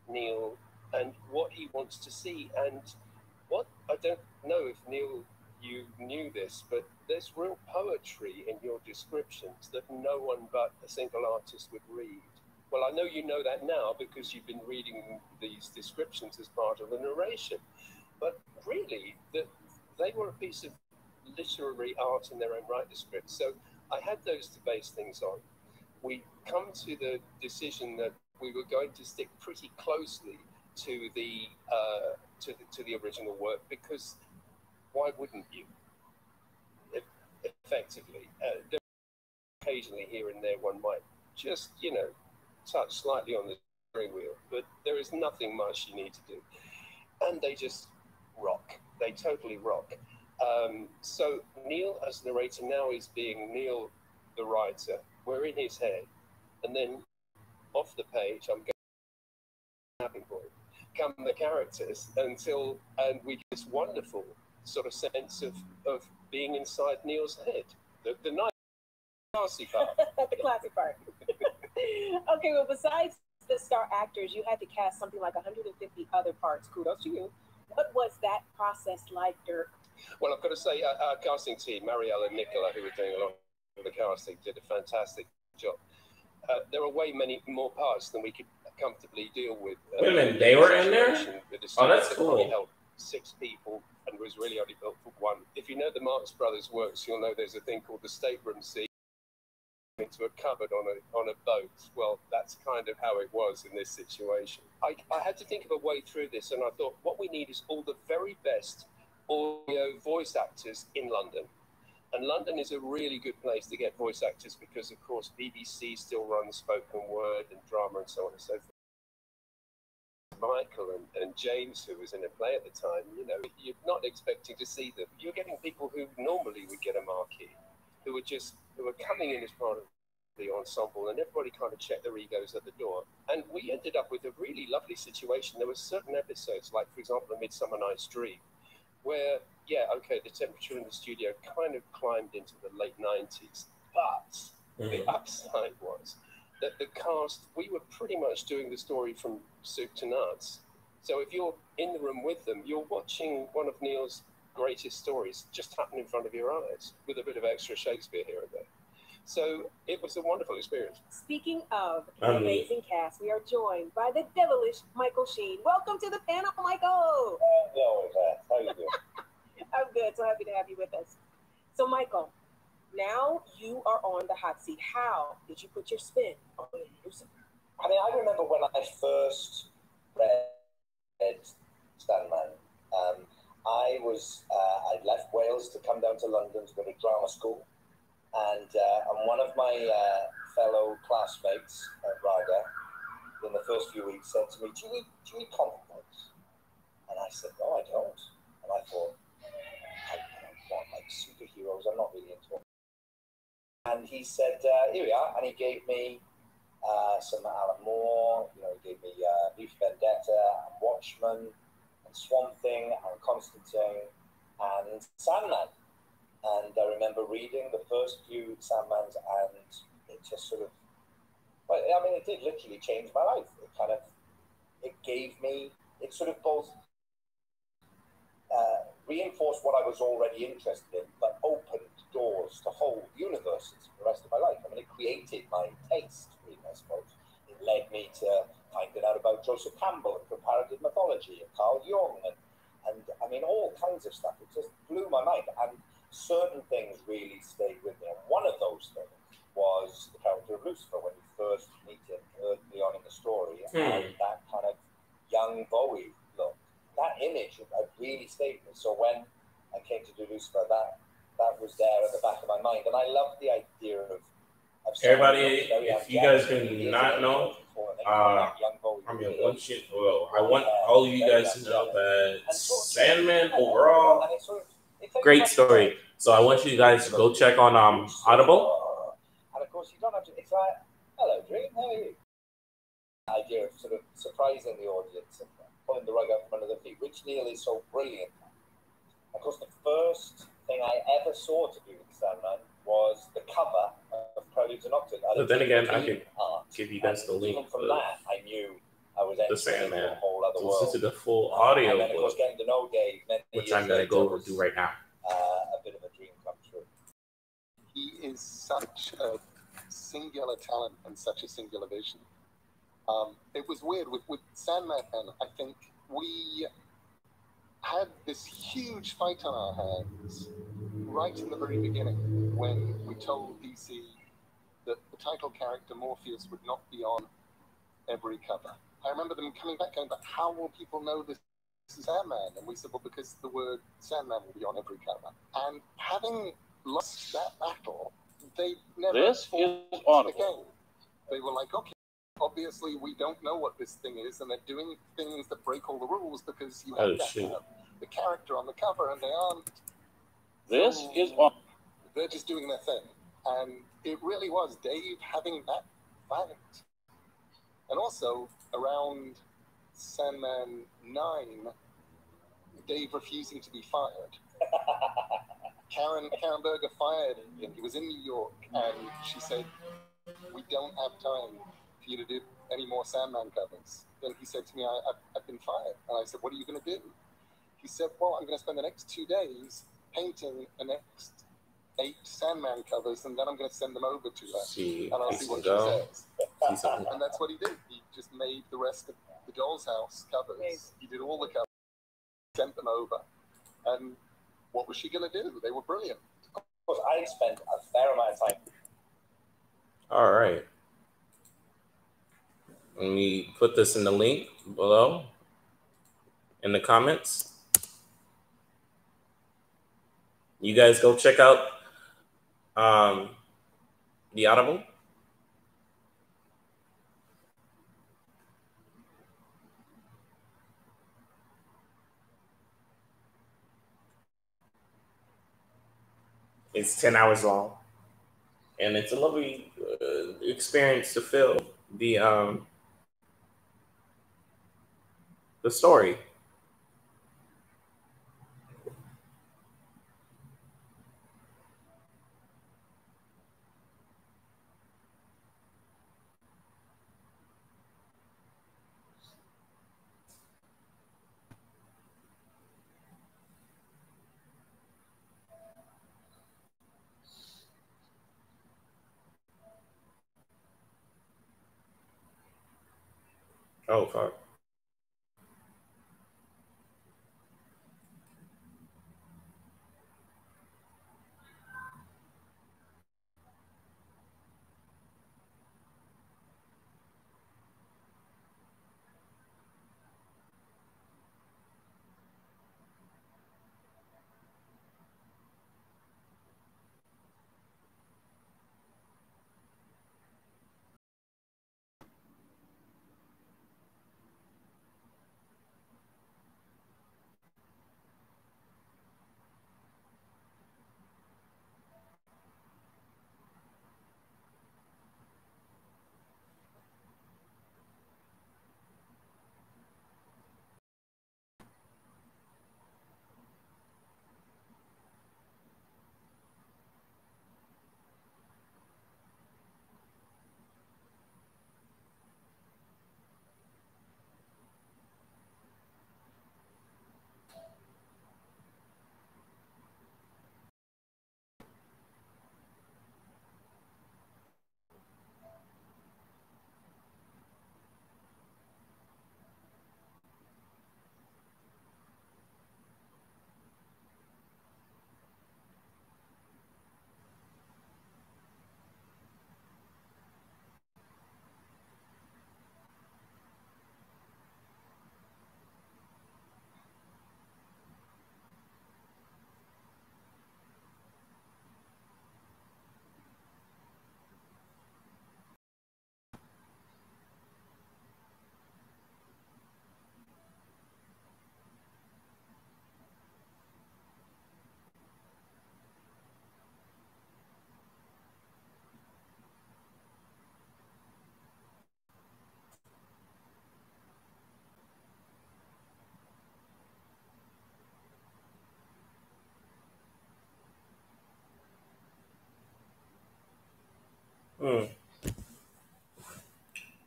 Neil, and what he wants to see. And what, I don't know if Neil, you knew this, but there's real poetry in your descriptions that no one but a single artist would read. Well, I know you know that now because you've been reading these descriptions as part of the narration. But really, they were a piece of literary art in their own right, the scripts. So I had those to base things on. We come to the decision that we were going to stick pretty closely to the original work, because why wouldn't you? Effectively, occasionally here and there one might just, touch slightly on the steering wheel, but there is nothing much you need to do. And they just rock. They totally rock. So Neil as narrator now is being Neil the writer. We're in his head. And then off the page, I'm going happy boy. Come the characters and we get this wonderful sort of sense of being inside Neil's head. The nice classy part. The classy part. Okay, well, besides the star actors, you had to cast something like 150 other parts. Kudos to you. What was that process like, Dirk? Well, I've got to say, our casting team, Marielle and Nicola, who were doing a lot of the casting, did a fantastic job. There are way many more parts than we could comfortably deal with. Wait a minute, they were in there? Oh, that's cool. Only held 6 people and was really only built for 1. If you know the Marx Brothers works, you'll know there's a thing called the stateroom scene into a cupboard on a boat. Well, that's kind of how it was in this situation. I had to think of a way through this, and I thought what we need is all the very best audio voice actors in London. And London is a really good place to get voice actors because, of course, BBC still runs spoken word and drama and so on and so forth. Michael and James, who was in a play at the time, you're not expecting to see them. You're getting people who normally would get a marquee, who are coming in as part of the ensemble, and everybody kind of checked their egos at the door. And we ended up with a really lovely situation. There were certain episodes, like, for example, A Midsummer Night's Dream, where, the temperature in the studio kind of climbed into the late 90s. But the upside was that the cast, we were pretty much doing the story from soup to nuts. So if you're in the room with them, you're watching one of Neil's greatest stories just happen in front of your eyes with a bit of extra Shakespeare here and there. So it was a wonderful experience. Speaking of an amazing cast, we are joined by the devilish Michael Sheen. Welcome to the panel, Michael. Hello, Yvette. How you doing? I'm good. So happy to have you with us. So, Michael, now you are on the hot seat. How did you put your spin on Lucifer? I mean, I remember when I first read Sandman. I'd left Wales to come down to London to go to drama school. And one of my fellow classmates at Raga, in the first few weeks, said to me, do you read comic books? And I said, no, I don't. And I thought, I want like superheroes, I'm not really into it. And he said, here we are. And he gave me some Alan Moore, he gave me V for Vendetta, and Watchmen, and Swamp Thing, and Constantine, and Sandman. And I remember reading the first few Sandmans, and it just sort of, well, I mean, it did literally change my life. It gave me, it sort of both reinforced what I was already interested in, but opened doors to whole universes for the rest of my life. I mean, it created my taste, really, I suppose. It led me to finding out about Joseph Campbell and comparative mythology and Carl Jung and I mean, all kinds of stuff. It just blew my mind. And certain things really stayed with me. And one of those things was the character of Lucifer when you first meet him early on in the story. And that kind of young Bowie look. That image really stayed with me. So when I came to do Lucifer, that was there at the back of my mind. And I loved the idea of everybody, if you guys do not know, I want all of you guys to know that Sandman overall, great story. So I want you guys to go check on Audible. And of course, you don't have to. It's like, hello, Dream, how are you? The idea of sort of surprising the audience and pulling the rug out from under their feet, which Neil is so brilliant. Of course, the first thing I ever saw to do with Sandman was the cover of Preludes and Nocturnes. But then again, I could give you guys the link. Even from that, I knew I was entering into a whole other world. Listen to the full audio and then, of course, getting to know Dave, which I'm going to go over do right now. A bit of a dream come true. He is such a singular talent and such a singular vision. It was weird with Sandman. I think we had this huge fight on our hands right in the very beginning when we told DC that the title character Morpheus would not be on every cover. I remember them coming back going, but how will people know this is Sandman? And we said, well, because the word Sandman will be on every cover. And having lost that battle, they never fought again. They were like, okay, obviously we don't know what this thing is, and they're doing things that break all the rules because you have to have the character on the cover, and they aren't. They're just doing their thing. And it really was Dave having that fight. And also, around Sandman 9, Dave refusing to be fired. Karen Berger fired him. He was in New York, and she said, we don't have time for you to do any more Sandman covers. Then he said to me, I've been fired. And I said, what are you going to do? He said, well, I'm going to spend the next 2 days painting the next 8 Sandman covers, and then I'm going to send them over to her, and I'll see what she says. And that's what he did. He just made the rest of the Doll's House covers. He did all the covers, sent them over, and what was she going to do? They were brilliant. Of course, I spent a fair amount of time. All right. Let me put this in the link below in the comments. You guys go check out the Audible. It's 10 hours long, and it's a lovely experience to feel the story. Oh fuck.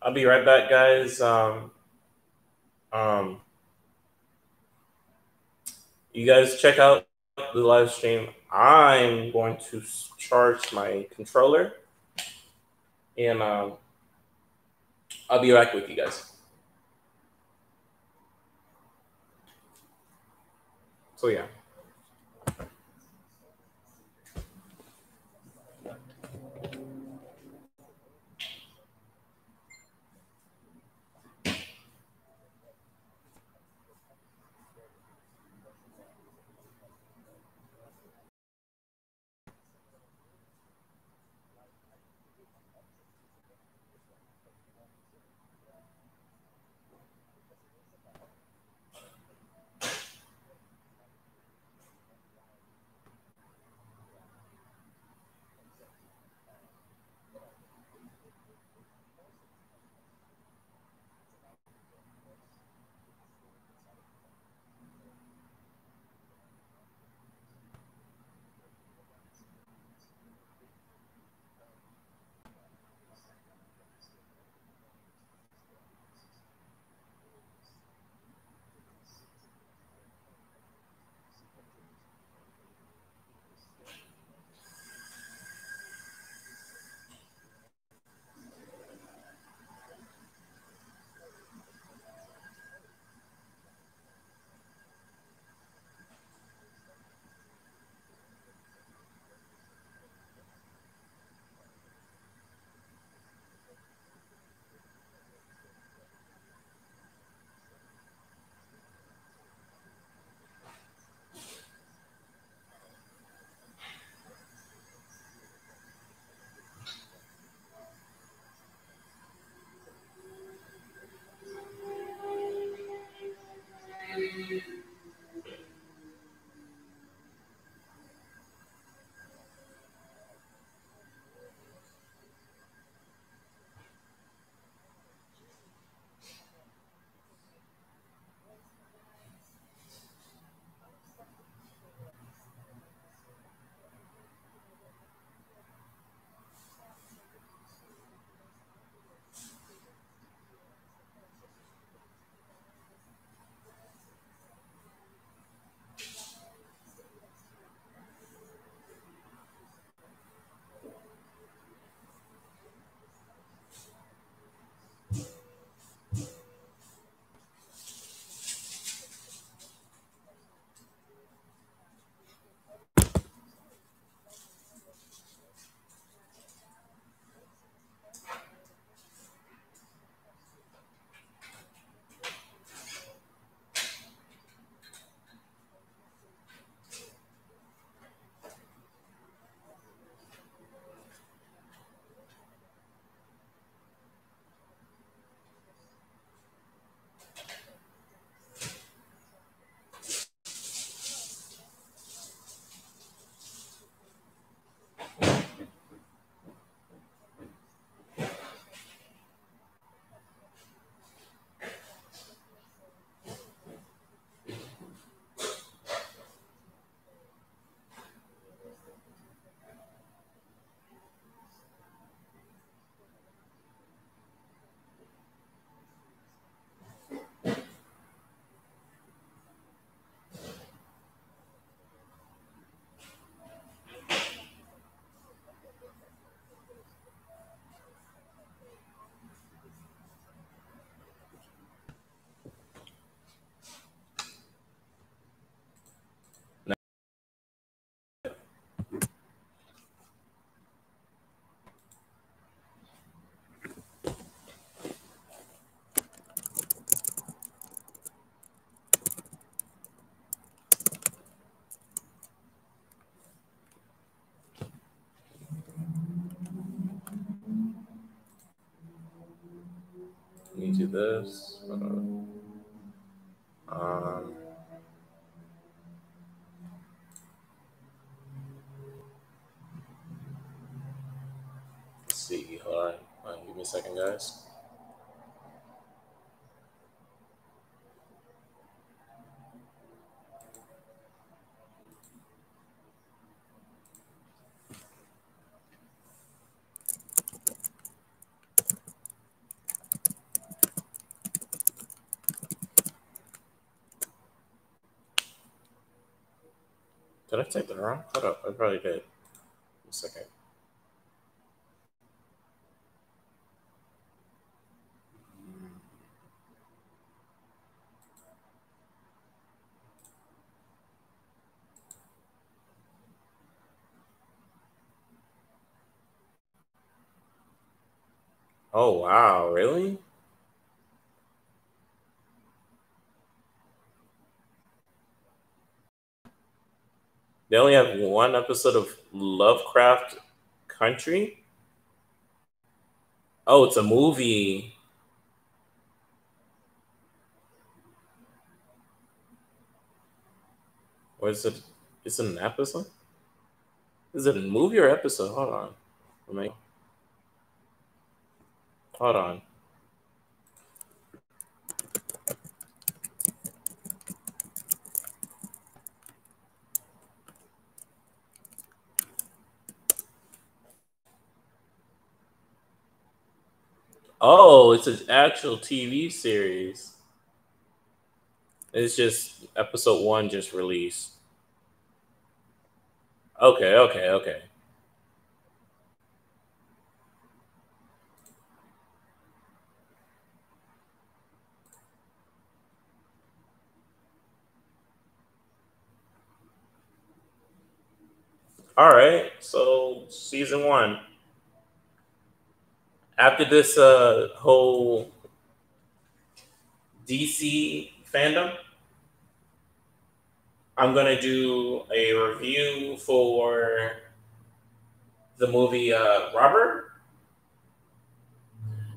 I'll be right back, guys. Um, you guys check out the live stream. I'm going to charge my controller, and I'll be back with you guys. So yeah. this. Let's see. Hold on. Give me a second, guys. Did I type that wrong? Hold up. I probably did. A second. Oh, wow. Really? They only have one episode of Lovecraft Country? Oh, it's a movie. Or is it? Is it an episode? Is it a movie or episode? Hold on. Hold on. Oh, it's an actual TV series. It's just episode 1 just released. Okay. All right. So season 1. After this whole DC fandom, I'm gonna do a review for the movie Robert,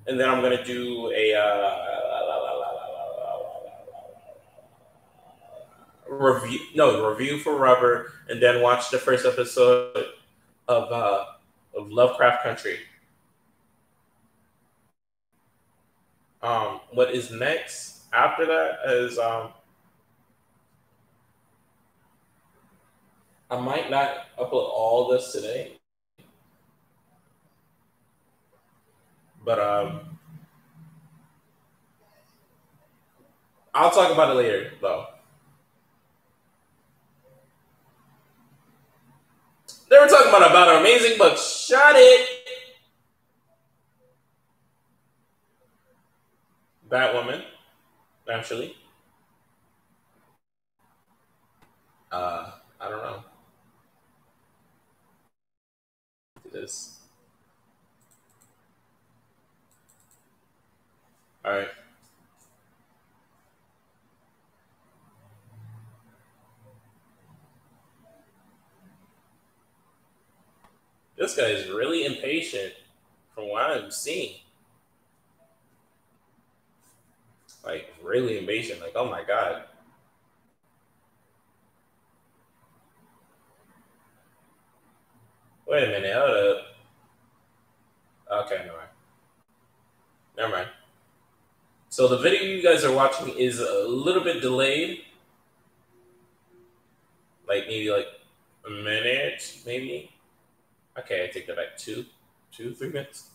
and then I'm gonna do a review for Rubber, and then watch the first episode of Lovecraft Country. What is next after that is I might not upload all this today, but I'll talk about it later though. They were talking about an amazing book. Shut it. Batwoman, actually. I don't know. This. All right. This guy is really impatient from what I'm seeing. Like, really impatient. Like, oh my God. Wait a minute. Hold up. Okay, never mind. So the video you guys are watching is a little bit delayed. Like, maybe like a minute, maybe. Okay, I take that back. 3 minutes.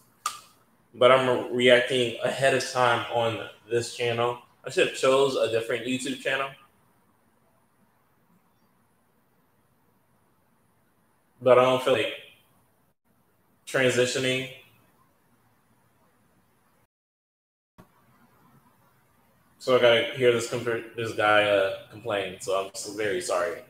But I'm reacting ahead of time on this channel. I should have chose a different YouTube channel. But I don't feel like transitioning. So I gotta hear this guy complain. So I'm so very sorry.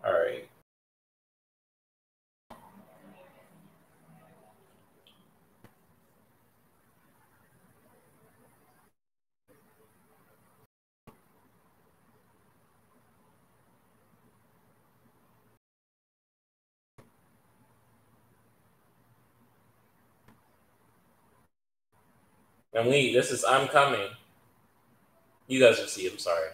All right. And this is I'm Coming. You guys will see. I'm sorry.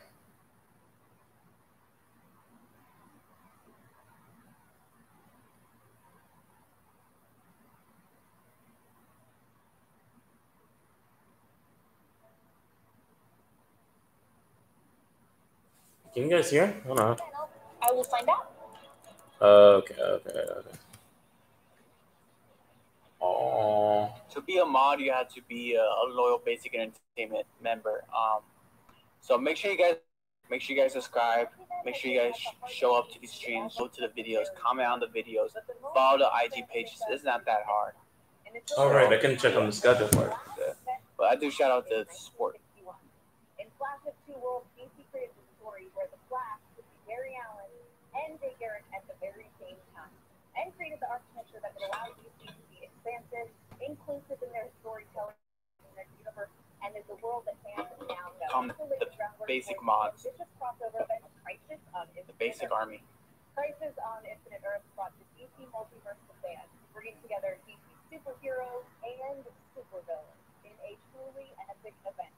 Can you guys hear? Hold on. I will find out. Okay. Oh. To be a mod, you have to be a loyal Basic Entertainment member. So make sure you guys subscribe. Make sure you guys show up to these streams, go to the videos, comment on the videos, follow the IG pages. It's not that hard. All right, I can check on the schedule for it. Yeah. But I do shout out to support. In Flash of Two Worlds, DC created a story where the Flash could be Barry Allen and Jay Garrick at the very same time, and created the architecture that would allow DC to be expansive, inclusive in their storytelling, in their universe, and in the world that fans now know. The basic mods. The basic army. Crisis on Infinite Earth brought the DC multiverse to fans, bringing together DC superheroes and supervillains in a truly epic event.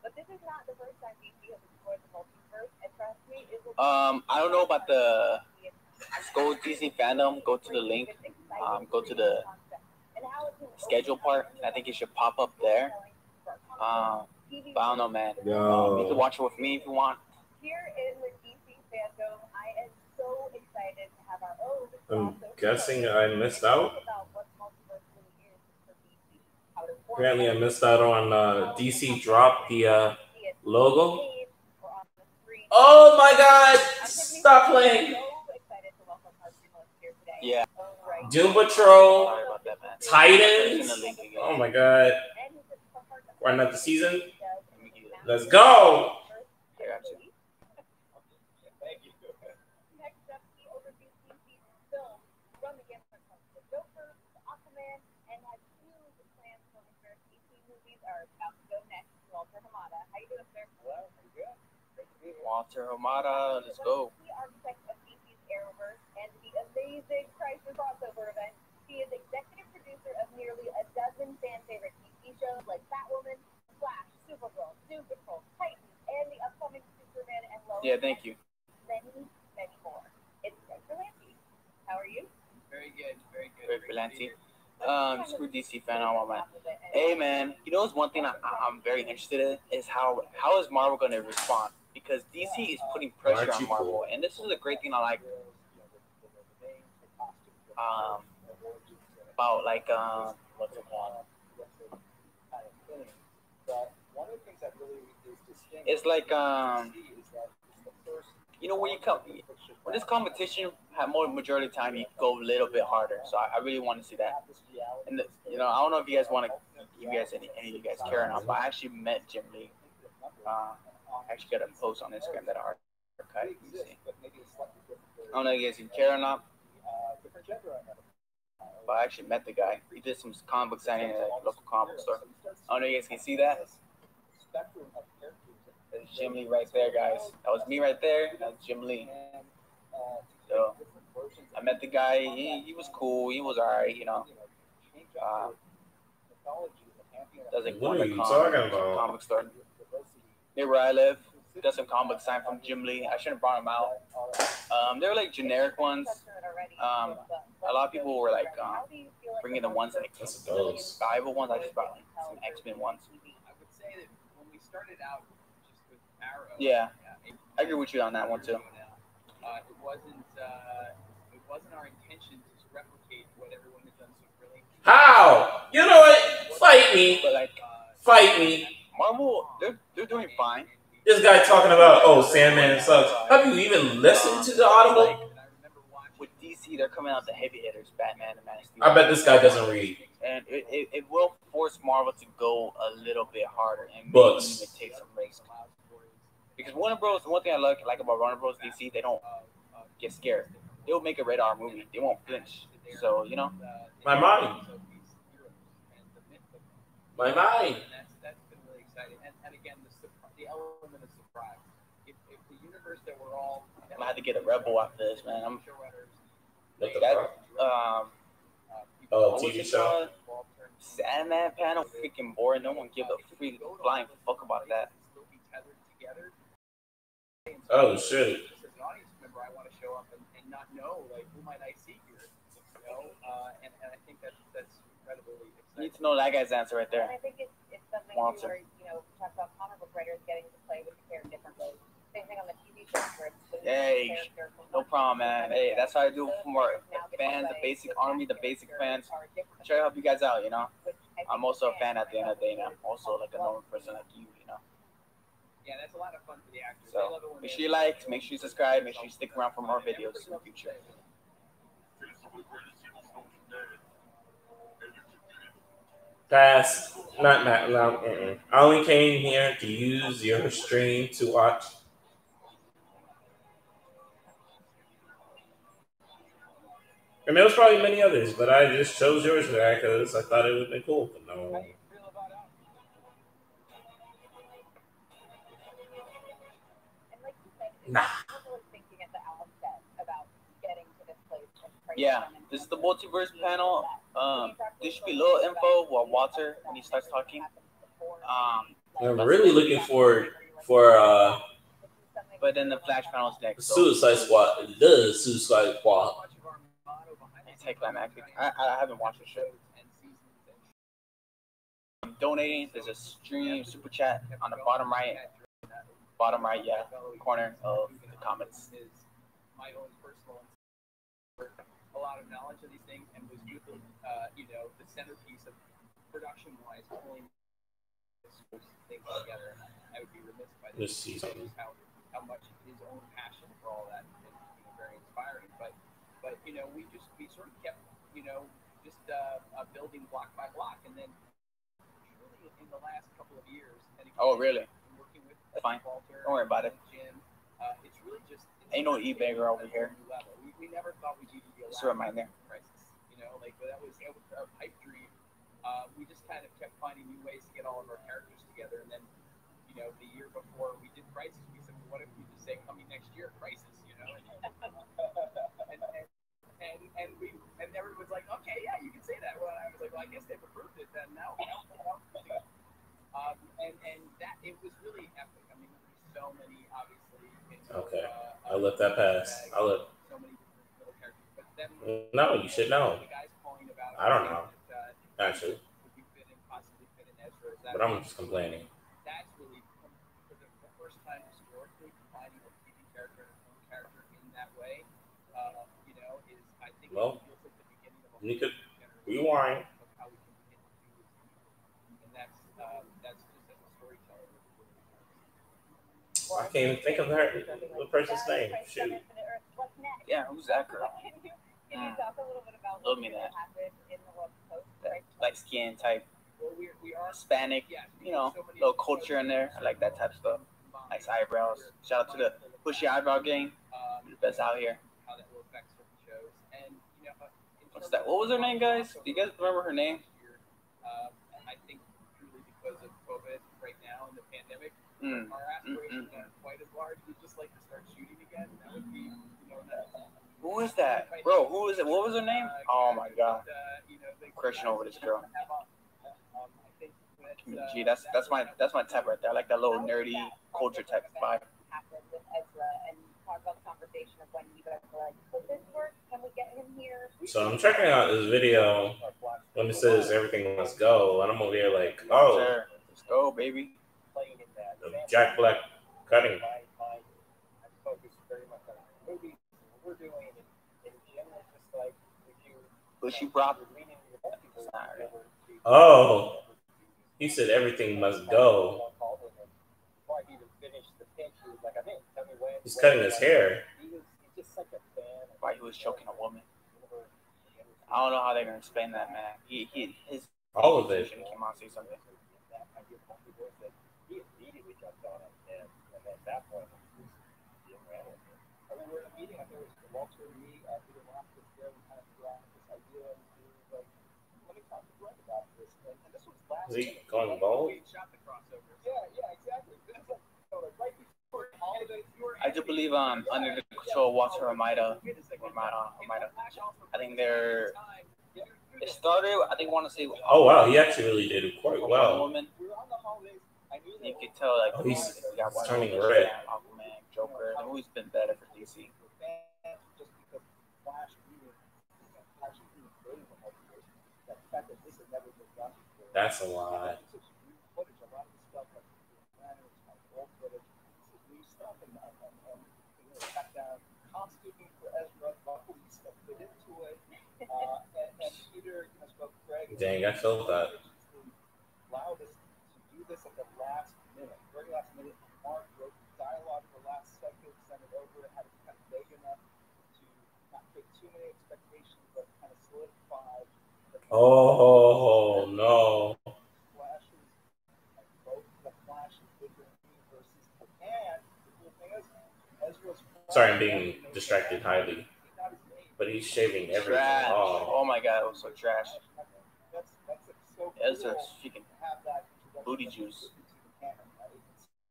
But this is not the first time DC has explored the multiverse, and trust me, it will I don't know about the go DC fandom. Go to the link. Go to the schedule part. I think it should pop up there. But I don't know, man. You can watch it with me if you want. Here in the DC fandom, I am so excited to have our own. I'm guessing I missed out. Apparently, I missed out on DC drop the logo. Oh my God! Stop playing. Yeah. Doom Patrol, Titans. Oh my God! Why not the season? Let's go. Walter Hamada, let's go. The architect of DC's Arrowverse and the amazing Crisis crossover event. He is executive producer of nearly a dozen fan-favorite DC shows like Batwoman, Flash, Supergirl, Doom Patrol, Titans, and the upcoming Superman and Lois. Yeah, thank you. Many, many more. It's Greg Berlanti. How are you? Very good, very good. Greg Berlanti. Screw DC fan, all my man. Hey man, you know what's one thing I'm very interested in is how is Marvel going to respond? Because DC is putting pressure on Marvel, and this is a great thing I like about like what's it called? It's like you know when this competition have more majority of the time you go a little bit harder. So I really want to see that. And I don't know if you guys want to, if you guys any of you guys care or not, but I actually met Jim Lee. I actually got a post on Instagram that I archived. I don't know if you guys even care or not, but I actually met the guy. He did some comic book signing at a local comic book store. I don't know if you guys can see that. There's Jim Lee right there, guys. That was me right there. That's Jim Lee. So I met the guy. He was cool. He was alright, you know. Doesn't what are you talking about? Comic store near where I live. Does some comic sign from Jim Lee. I shouldn't have brought him out. They're like generic ones. A lot of people were like bringing the ones like Bible ones. I just brought like some X-Men ones. I would say that when we started out just with Arrow. Yeah, I agree with you on that one too. It wasn't our intention to replicate what everyone has done so brilliantly. How? You know what? Fight me. But like, fight me. Marvel, they're doing fine. This guy talking about, oh, Sandman sucks. Have you even listened to the Audible? With DC, they're coming out the heavy hitters, Batman and Man of Steel. I bet this guy doesn't read. And it will force Marvel to go a little bit harder and Books. maybe even take some risks. Because Warner Bros. One thing I like about Warner Bros. DC, they don't get scared. They'll make a rated R movie. They won't flinch. So you know. My mind. My mind. That's been really exciting. And again, the element of surprise. If the universe that we're all, I'm gonna have to get a Rebel after this, man. TV show. Sandman panel, freaking boring. No one give a free flying fuck about that. Oh shit. As an audience member, I want to show up and not know, like, who might I see here? You know, and I think that's incredibly exciting. You need to know that guy's answer right there. And I think it's something too where, you know, we talk about comic book writers getting to play with the character differently. Same thing on the TV show where it's Hey, no problem, man. Hey, that's how I do for fans, the basic army, the basic fans. I try to help you guys out, you know. I'm also a fan at the end of the day, and I'm also like a normal person like you know. Yeah, that's a lot of fun for the actors. So make sure you like, make sure you subscribe, make sure you stick around for more videos in the future. Pass. Not. I only came here to use your stream to watch. And there was probably many others, but I just chose yours for that because I thought it would be cool. But no. Nah. Yeah, this is the multiverse panel. There should be a little info while Walter, when he starts talking. I'm really looking forward for but then the Flash panel's next. Suicide Squad. The Suicide Squad. Anticlimactic. I haven't watched the show. Donating. There's a stream super chat on the bottom right, yeah, corner of the comments. My own personal a lot of knowledge of these things and was you know, the centerpiece of production-wise pulling those things together. I would be remiss by this season how much his own passion for all that is, you know, very inspiring. But you know, we sort of kept, you know, just building block by block, and then truly in the last couple of years. Oh, really? Working with fine. Walter, Don't worry about it. Jim, it's really just ain't no e-bagger over here. We never thought we'd even be Just a reminder. Crisis, you know, like that was our pipe dream. We just kind of kept finding new ways to get all of our characters together, and then, you know, the year before we did Crisis, we said, well, what if we just say coming next year, Crisis, you know? And everyone's like, okay, yeah, you can say that. Well, I was like, well, I guess they've approved it then. Now, and that it was really epic. I mean, there's so many, obviously. Okay, I'll let that pass. I'll let. So many little characters, but then no, you should know. I don't know, actually. But I'm just complaining. That's really, for the first time historically, combining a TV character and a film character in that way, you know, is, I think, well, feels like the beginning of a you could rewind. Of how we can begin to do this. And that's just as a storyteller. I can't even think of the person's name. Shoot. Yeah, who's that girl? Can you talk a little bit about what happened in the West Coast? Light skin type, we are Hispanic, you know, little culture in there. I like that type of stuff. Nice eyebrows. Shout out to the Bushy Eyebrow Gang. The best out here. How that will affect certain shows. And, you know, what's that? What was her name, guys? Do you guys remember her name? I think truly because of COVID right now and the pandemic, our aspirations aren't quite as large. We'd just like to start shooting again. That would be, you know, who is that? Bro, who is it? What was her name? Oh my god. Crushing over this girl. Gee, that's my type right there. I like that little nerdy culture type vibe. So I'm checking out this video when it says everything must go, and I'm over here like, oh, sure. Let's go, baby. Jack Black cutting. Bushy Brock. Oh, he said everything must go. He's cutting his hair. Why he was choking a woman. I don't know how they're gonna explain that, man. His all of it. Came out and say something. Is he going bald? Yeah, exactly. I do believe under the control of Walter Romita, I think they're It started, I think, I want to say. Oh wow, he actually really did it quite well. Woman. You can tell, like, oh, he's turning red. Aquaman, Joker. The movie's been better for DC. That's a lot. Dang, I felt that. Allowed us to do this at the last minute, very last minute. Mark wrote dialogue in the last second, sent it over, had it kind of vague enough to not create too many expectations, but kind of solidify. Oh no! Flashes, like both the Flash and different universes, and the cool thing is, Ezra's. Sorry, I'm being distracted highly. But he's shaving everything off. Oh my god, it was so trash. Ezra's freaking booty juice.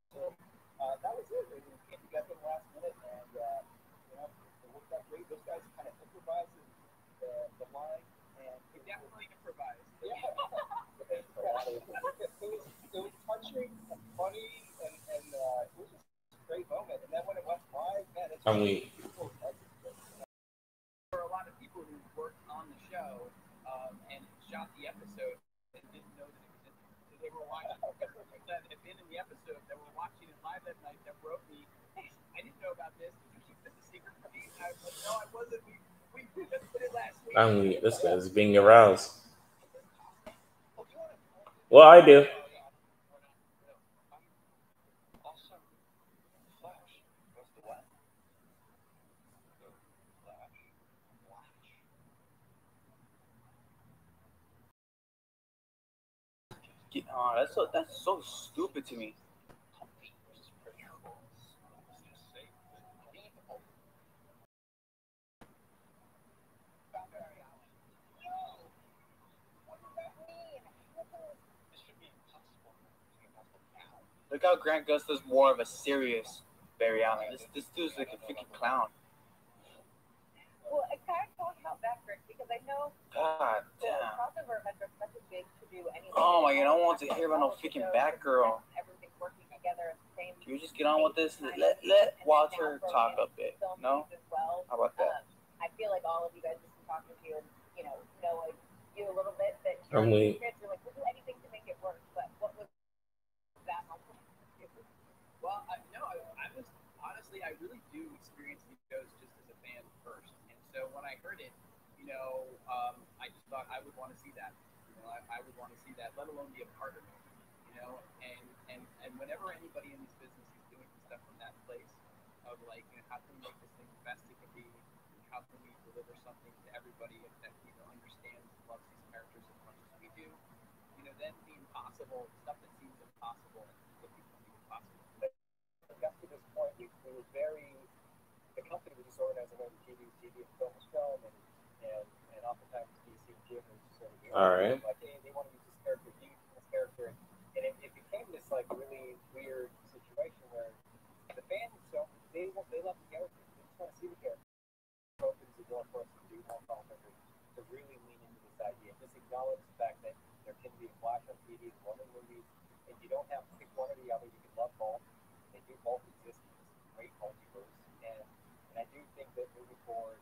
So that was it. It came together last minute, and it worked out great. Those guys kind of improvised the line, and they definitely improvised. Yeah. It was touching and funny, and it was just a great moment. And then when it went live, man, it's for a lot of people who worked on the show and shot the episode and didn't know that it was in there. So they were watching that had been in the episode, that were watching it live that night, that wrote me, hey, I didn't know about this. Did you keep this a secret from me? I was like, no, I wasn't. We just put it last week. This guy's being aroused. Well, I do. That's so stupid to me. Look how Grant Gustin's more of a serious Barry Allen. This dude's like a freaking clown. Well, I kind of thought about Batgirl because I know God damn. the crossover events are such a big to do anyway. Oh my god, I don't want to hear about no freaking Batgirl. Everything's working together at the same. Can you just get on with this? Let Walter talk a bit. No? How about that? I feel like all of you guys have been talking to you and know like you a little bit that you're like we'll do anything to make it work. But what was that? Well, I was honestly, I really do experience these shows just as a fan first, and so when I heard it, I just thought I would want to see that. I would want to see that, let alone be a part of it. And whenever anybody in this business is doing stuff from that place of like, how can we make this thing the best it can be? How can we deliver something to everybody that understands and loves these characters as much as we do? Then the impossible stuff that seems impossible will become impossible. But up to this point, we were the company was just organizing every TV and film was film, and oftentimes DC and Jim was just sort of all right. Like, hey, they want to use this character, and it became this like really weird situation where the fans they love the character, they just want to see the character. It opens the door for us to do more content, to really lean into this idea, just acknowledge the fact that there can be a Flash on TV, one of the movies, and you don't have to pick one or the other. You can love both. They do both exist in this great multiverse, and I do think that moving forward,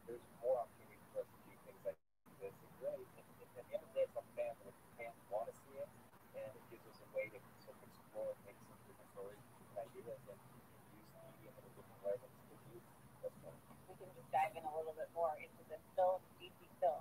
there's more opportunity for us to do things like this. It really, at the end of the day, it's like fans, and fans want to see it, and it gives us a way to sort of explore and make some different stories, different ideas, and use the medium in a different way than it's been used. We can just dive in a little bit more into the film, DC film.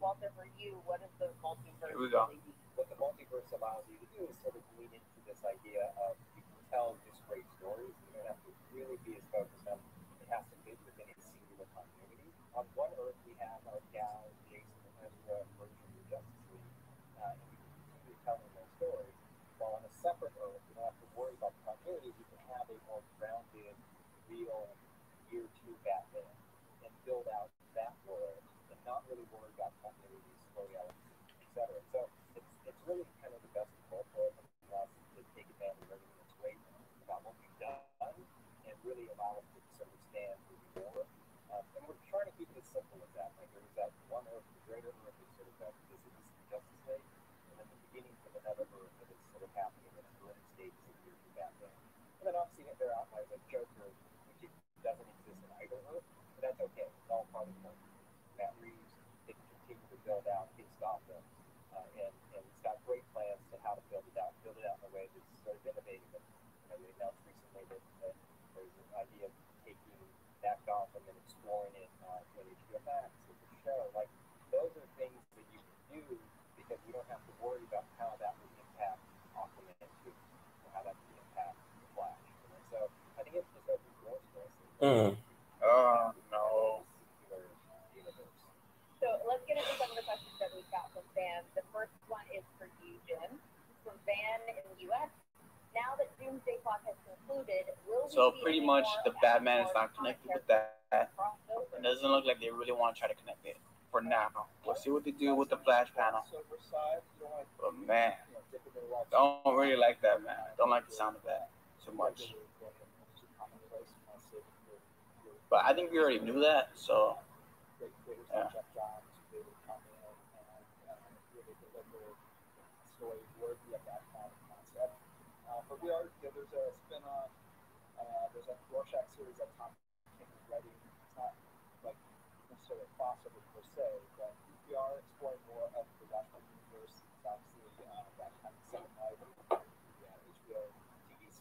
Walter, for you, what is the multiverse? Here we go. What the multiverse allows you to do is sort of lean into this idea of you can tell just great stories. You don't have to really be as focused on it has to fit within a singular continuity. On one Earth, we have our Gal, Jason, and Ezra version of Justice League, and we can continue telling those stories. While on a separate Earth, you don't have to worry about the continuity. You can have a more grounded, real year two Batman and build out that world and not really worry about continuity, story elements, etc. So it's really kind of the best of both worlds and allows us to take advantage of everything that's great about what we've done and really allow us to sort of stand moving forward. And we're trying to keep it as simple as that. Like there's that one Earth, the greater Earth is sort of this is the Justice League, and then the beginnings of another Earth that is sort of happening in early stages of years of Batman. And then obviously they're outlined as Joker, which doesn't exist in either Earth, but that's okay. It's all part of the movie. Matt Reeves can continue to build out his Gotham, and he's got great plans to how to build it out in a way that's sort of innovative. And, they announced recently that there's an idea of taking that Gotham and exploring it on HBO Max as a show. Like, those are things that you can do because you don't have to worry about how that would impact Aquaman 2 or how that would impact The Flash. So I think it's just open doors for us. Oh, no. So let's get into some of the questions that we've got from fans. The first one is for you, Jim, from Van in the U.S. Now that Doomsday Clock has concluded, will we So see pretty any much more the of Batman is Ashmore's not comic connected with characters that. crossover? It doesn't look like they really want to try to connect it for now. We'll see what they do with the Flash panel. But man, don't really like that, man. Don't like the sound of that so much. But I think we already knew that, so yeah. But we are, there's a spin-off, there's a Rorschach series that Tom King is writing. It's not like necessarily a crossover per se, but we are exploring more of the Flashpoint universe. It's obviously that kind of second life, the HBO TV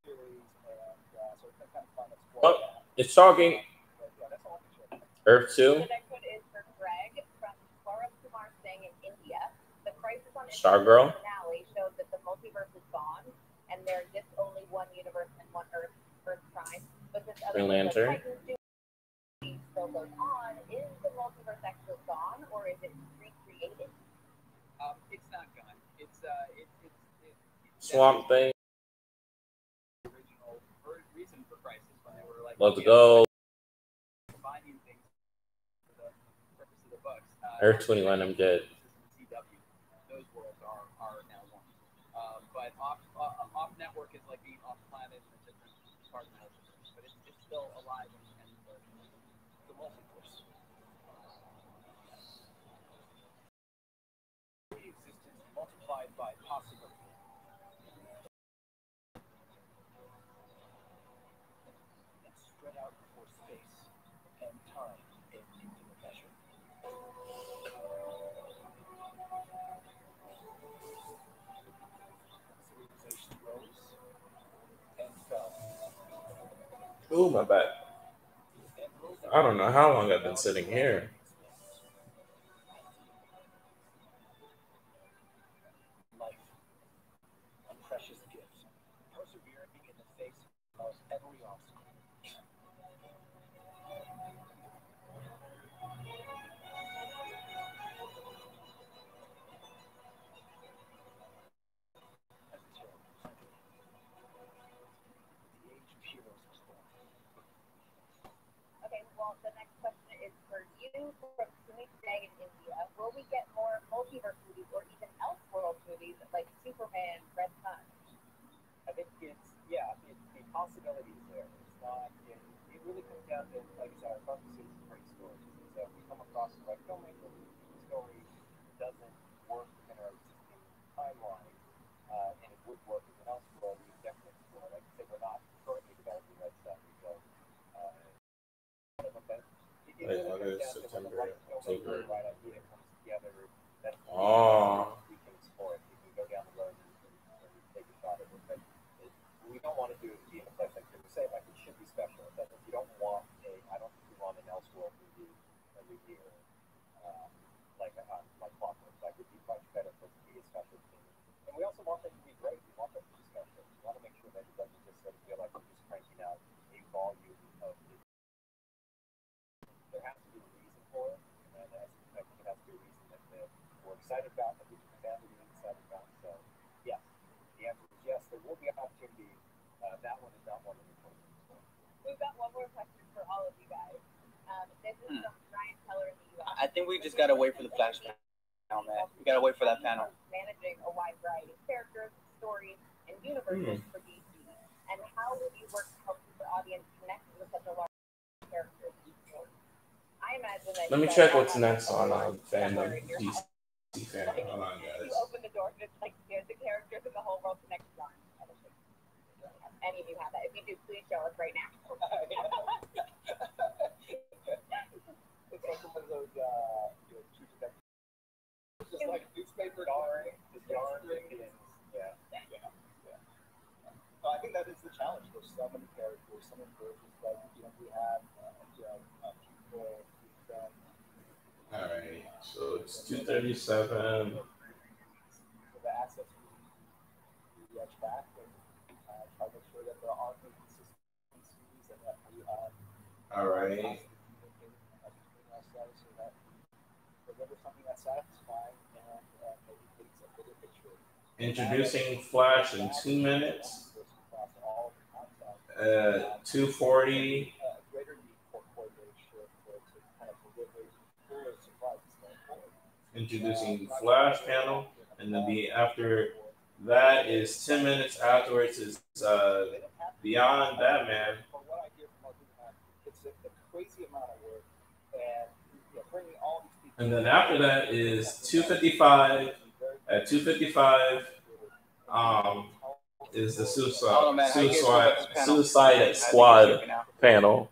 series, and so it's been kind of fun exploring that. It's talking. But yeah, that's all I can share. Earth 2. The next one is for Greg from Gaurav Kumar Singh in India. The Crisis on Stargirl. finale showed that the multiverse is gone, and there exists only one universe and one Earth Prime. But this other Green Lantern. still goes on. Is the multiverse actually gone, or is it recreated? It's not gone. It's Swamp Thing. the original reason for Crisis when they were like, Let's go. combining things for the purpose of the books. Earth 21, I'm good. CW. Those worlds are now one. But off network is like being off planet in a different part of the multiverse. But it's still alive and the multiverse. Existence multiplied by possibility. And spread out before space and time in infinite measure. Civilization rose and fell. Ooh, my bad. I don't know how long I've been sitting here. Life, a precious gift, persevering in the face of every obstacle. The age of heroes was born. Okay, well, the next question is for you from Sumit Day in India. Will we get more multiverse movies or even Elseworld movies like Superman, Red Sun? I think the possibility is there. It's not, it really comes down to, like I said, our focus is great stories. So if we come across the right filmmaker, the story doesn't work within our existing timeline, and it would work in an Elseworld, we would definitely explore. Like I said, we're not currently developing Red Sun, so it really comes down to when the right filmmaker, the right idea comes together, that's we can explore it. We can go down the road and take a shot at it. But we don't want to do it be in a place like you say, like it should be special. But if you don't want I don't think we want an Elseworld movie every year, like Clockwork. Like it'd be much better for it to be a special thing. And we also want them to be great. We want them to be special. We want to make sure that it doesn't just sort of feel like we're just cranking out a volume of it. There has to be a reason for it, and I think it has to be a reason that we're excited about, that we can family is excited about. So, yes, the answer is yes. There will be an opportunity. That one is not one of the choices. We've got one more question for all of you guys. This is from Ryan Keller in the U.S. I think we just gotta wait for the Flash panel, man. We gotta wait for that panel. Managing a wide variety of characters, stories, and universes for DC, and how would you work to help the audience connect with such a large character? I imagine imagine that. Let me check what's next on Fandom. DC Fandom. Hold on, You guys. open the door and it's like the characters in the whole world connected. I don't think any of you have that. If you do, please show us right now. It's like one of those, true detective. It's just like newspaper yarn, yeah. So I think that is the challenge. There's so many characters, so many versions. Like we have people who've done. All right, so it's 2:37. So the assets we edge back and try to make sure that there are inconsistencies and that we have. All right. So that deliver something that's satisfying and maybe takes a bigger picture. Introducing Flash in 2 minutes. 2:40. Greater need for coordination to kind of deliver fuller surprises going forward. Introducing Flash panel, and then after that is 10 minutes afterwards is Beyond Batman. For what I hear from it's a crazy amount of work and bringing all these people. And then after that is 2:55. At 2:55, is the Suicide Squad panel,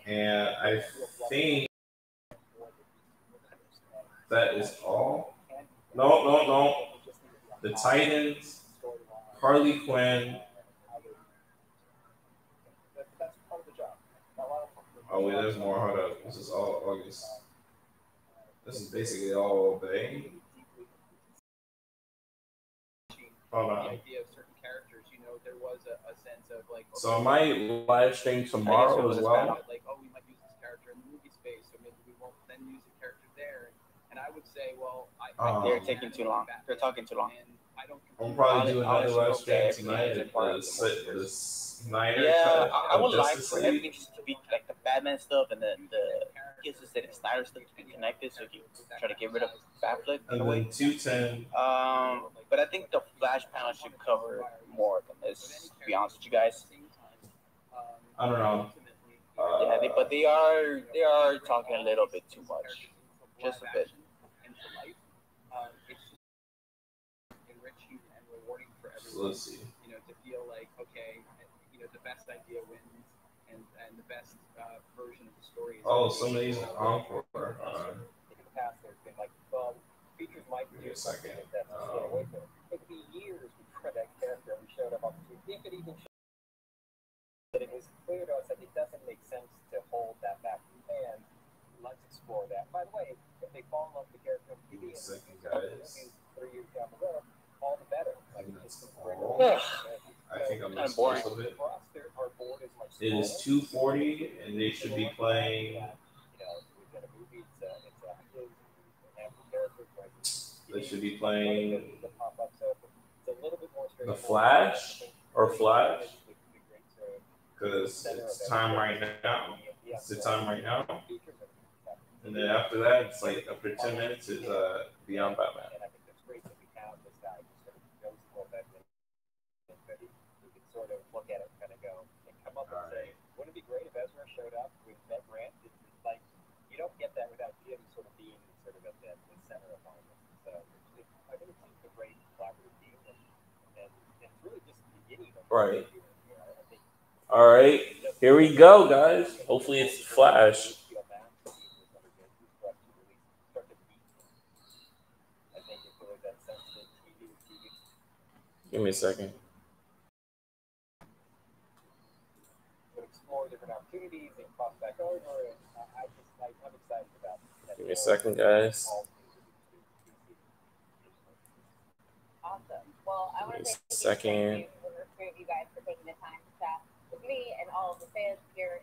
and I think that is all. No. The Titans, Harley Quinn. Oh wait, there's more. Hold up. This is all August. This is basically all Bay. Hold on. The idea of certain characters, there was a sense of like. So I might live stream tomorrow as well. Like, we might use this character in the movie space, so maybe we won't then use the character there. And I would say, well, they're taking too long. They're talking too long. I'm probably doing another live stream tonight. The Snyder cut. I would like for everything just to be like the Batman stuff and the Justice League and Snyder stuff to be connected, so you try to get rid of Batfleck. And then 2:10. But I think the Flash panel should cover more than this. To be honest with you guys, I don't know. But they are talking a little bit too much, just a bit. Enriching and rewarding for everyone. So let's see. To feel like, okay, the best idea wins, and the best version of the story is. Oh, some of these are encore. In the past, there's been like, features might be a second. That's stay away from it. It could be years before that character ever showed up on the screen. If it even showed up. But it was clear to us that it doesn't make sense to hold that back. And let's explore that. By the way, if they fall in love with the character, Give me a second, guys. 3 years down the road, all the better. Like, I think I'm missing most of it. It is 2:40, and they should be playing. They should be playing The Flash or Flash, because it's time right now. It's the time right now. And then after that, it's like after 10 minutes is Beyond Batman. Sort of look at it and kind of go and come up and say, wouldn't it be great if Ezra showed up with Ned Grant? It's like, you don't get that without him sort of being sort of at the center of all of it. So I think it's a great collaborative team, and it's really just the beginning of Right. All right, here we go, guys. Hopefully it's Flash. Give me a second. Explore different opportunities and cross back over, and I'm excited about that. Give me a second, guys. Awesome. Well, I want to Second. thank you guys for taking the time to chat with me and all of the fans here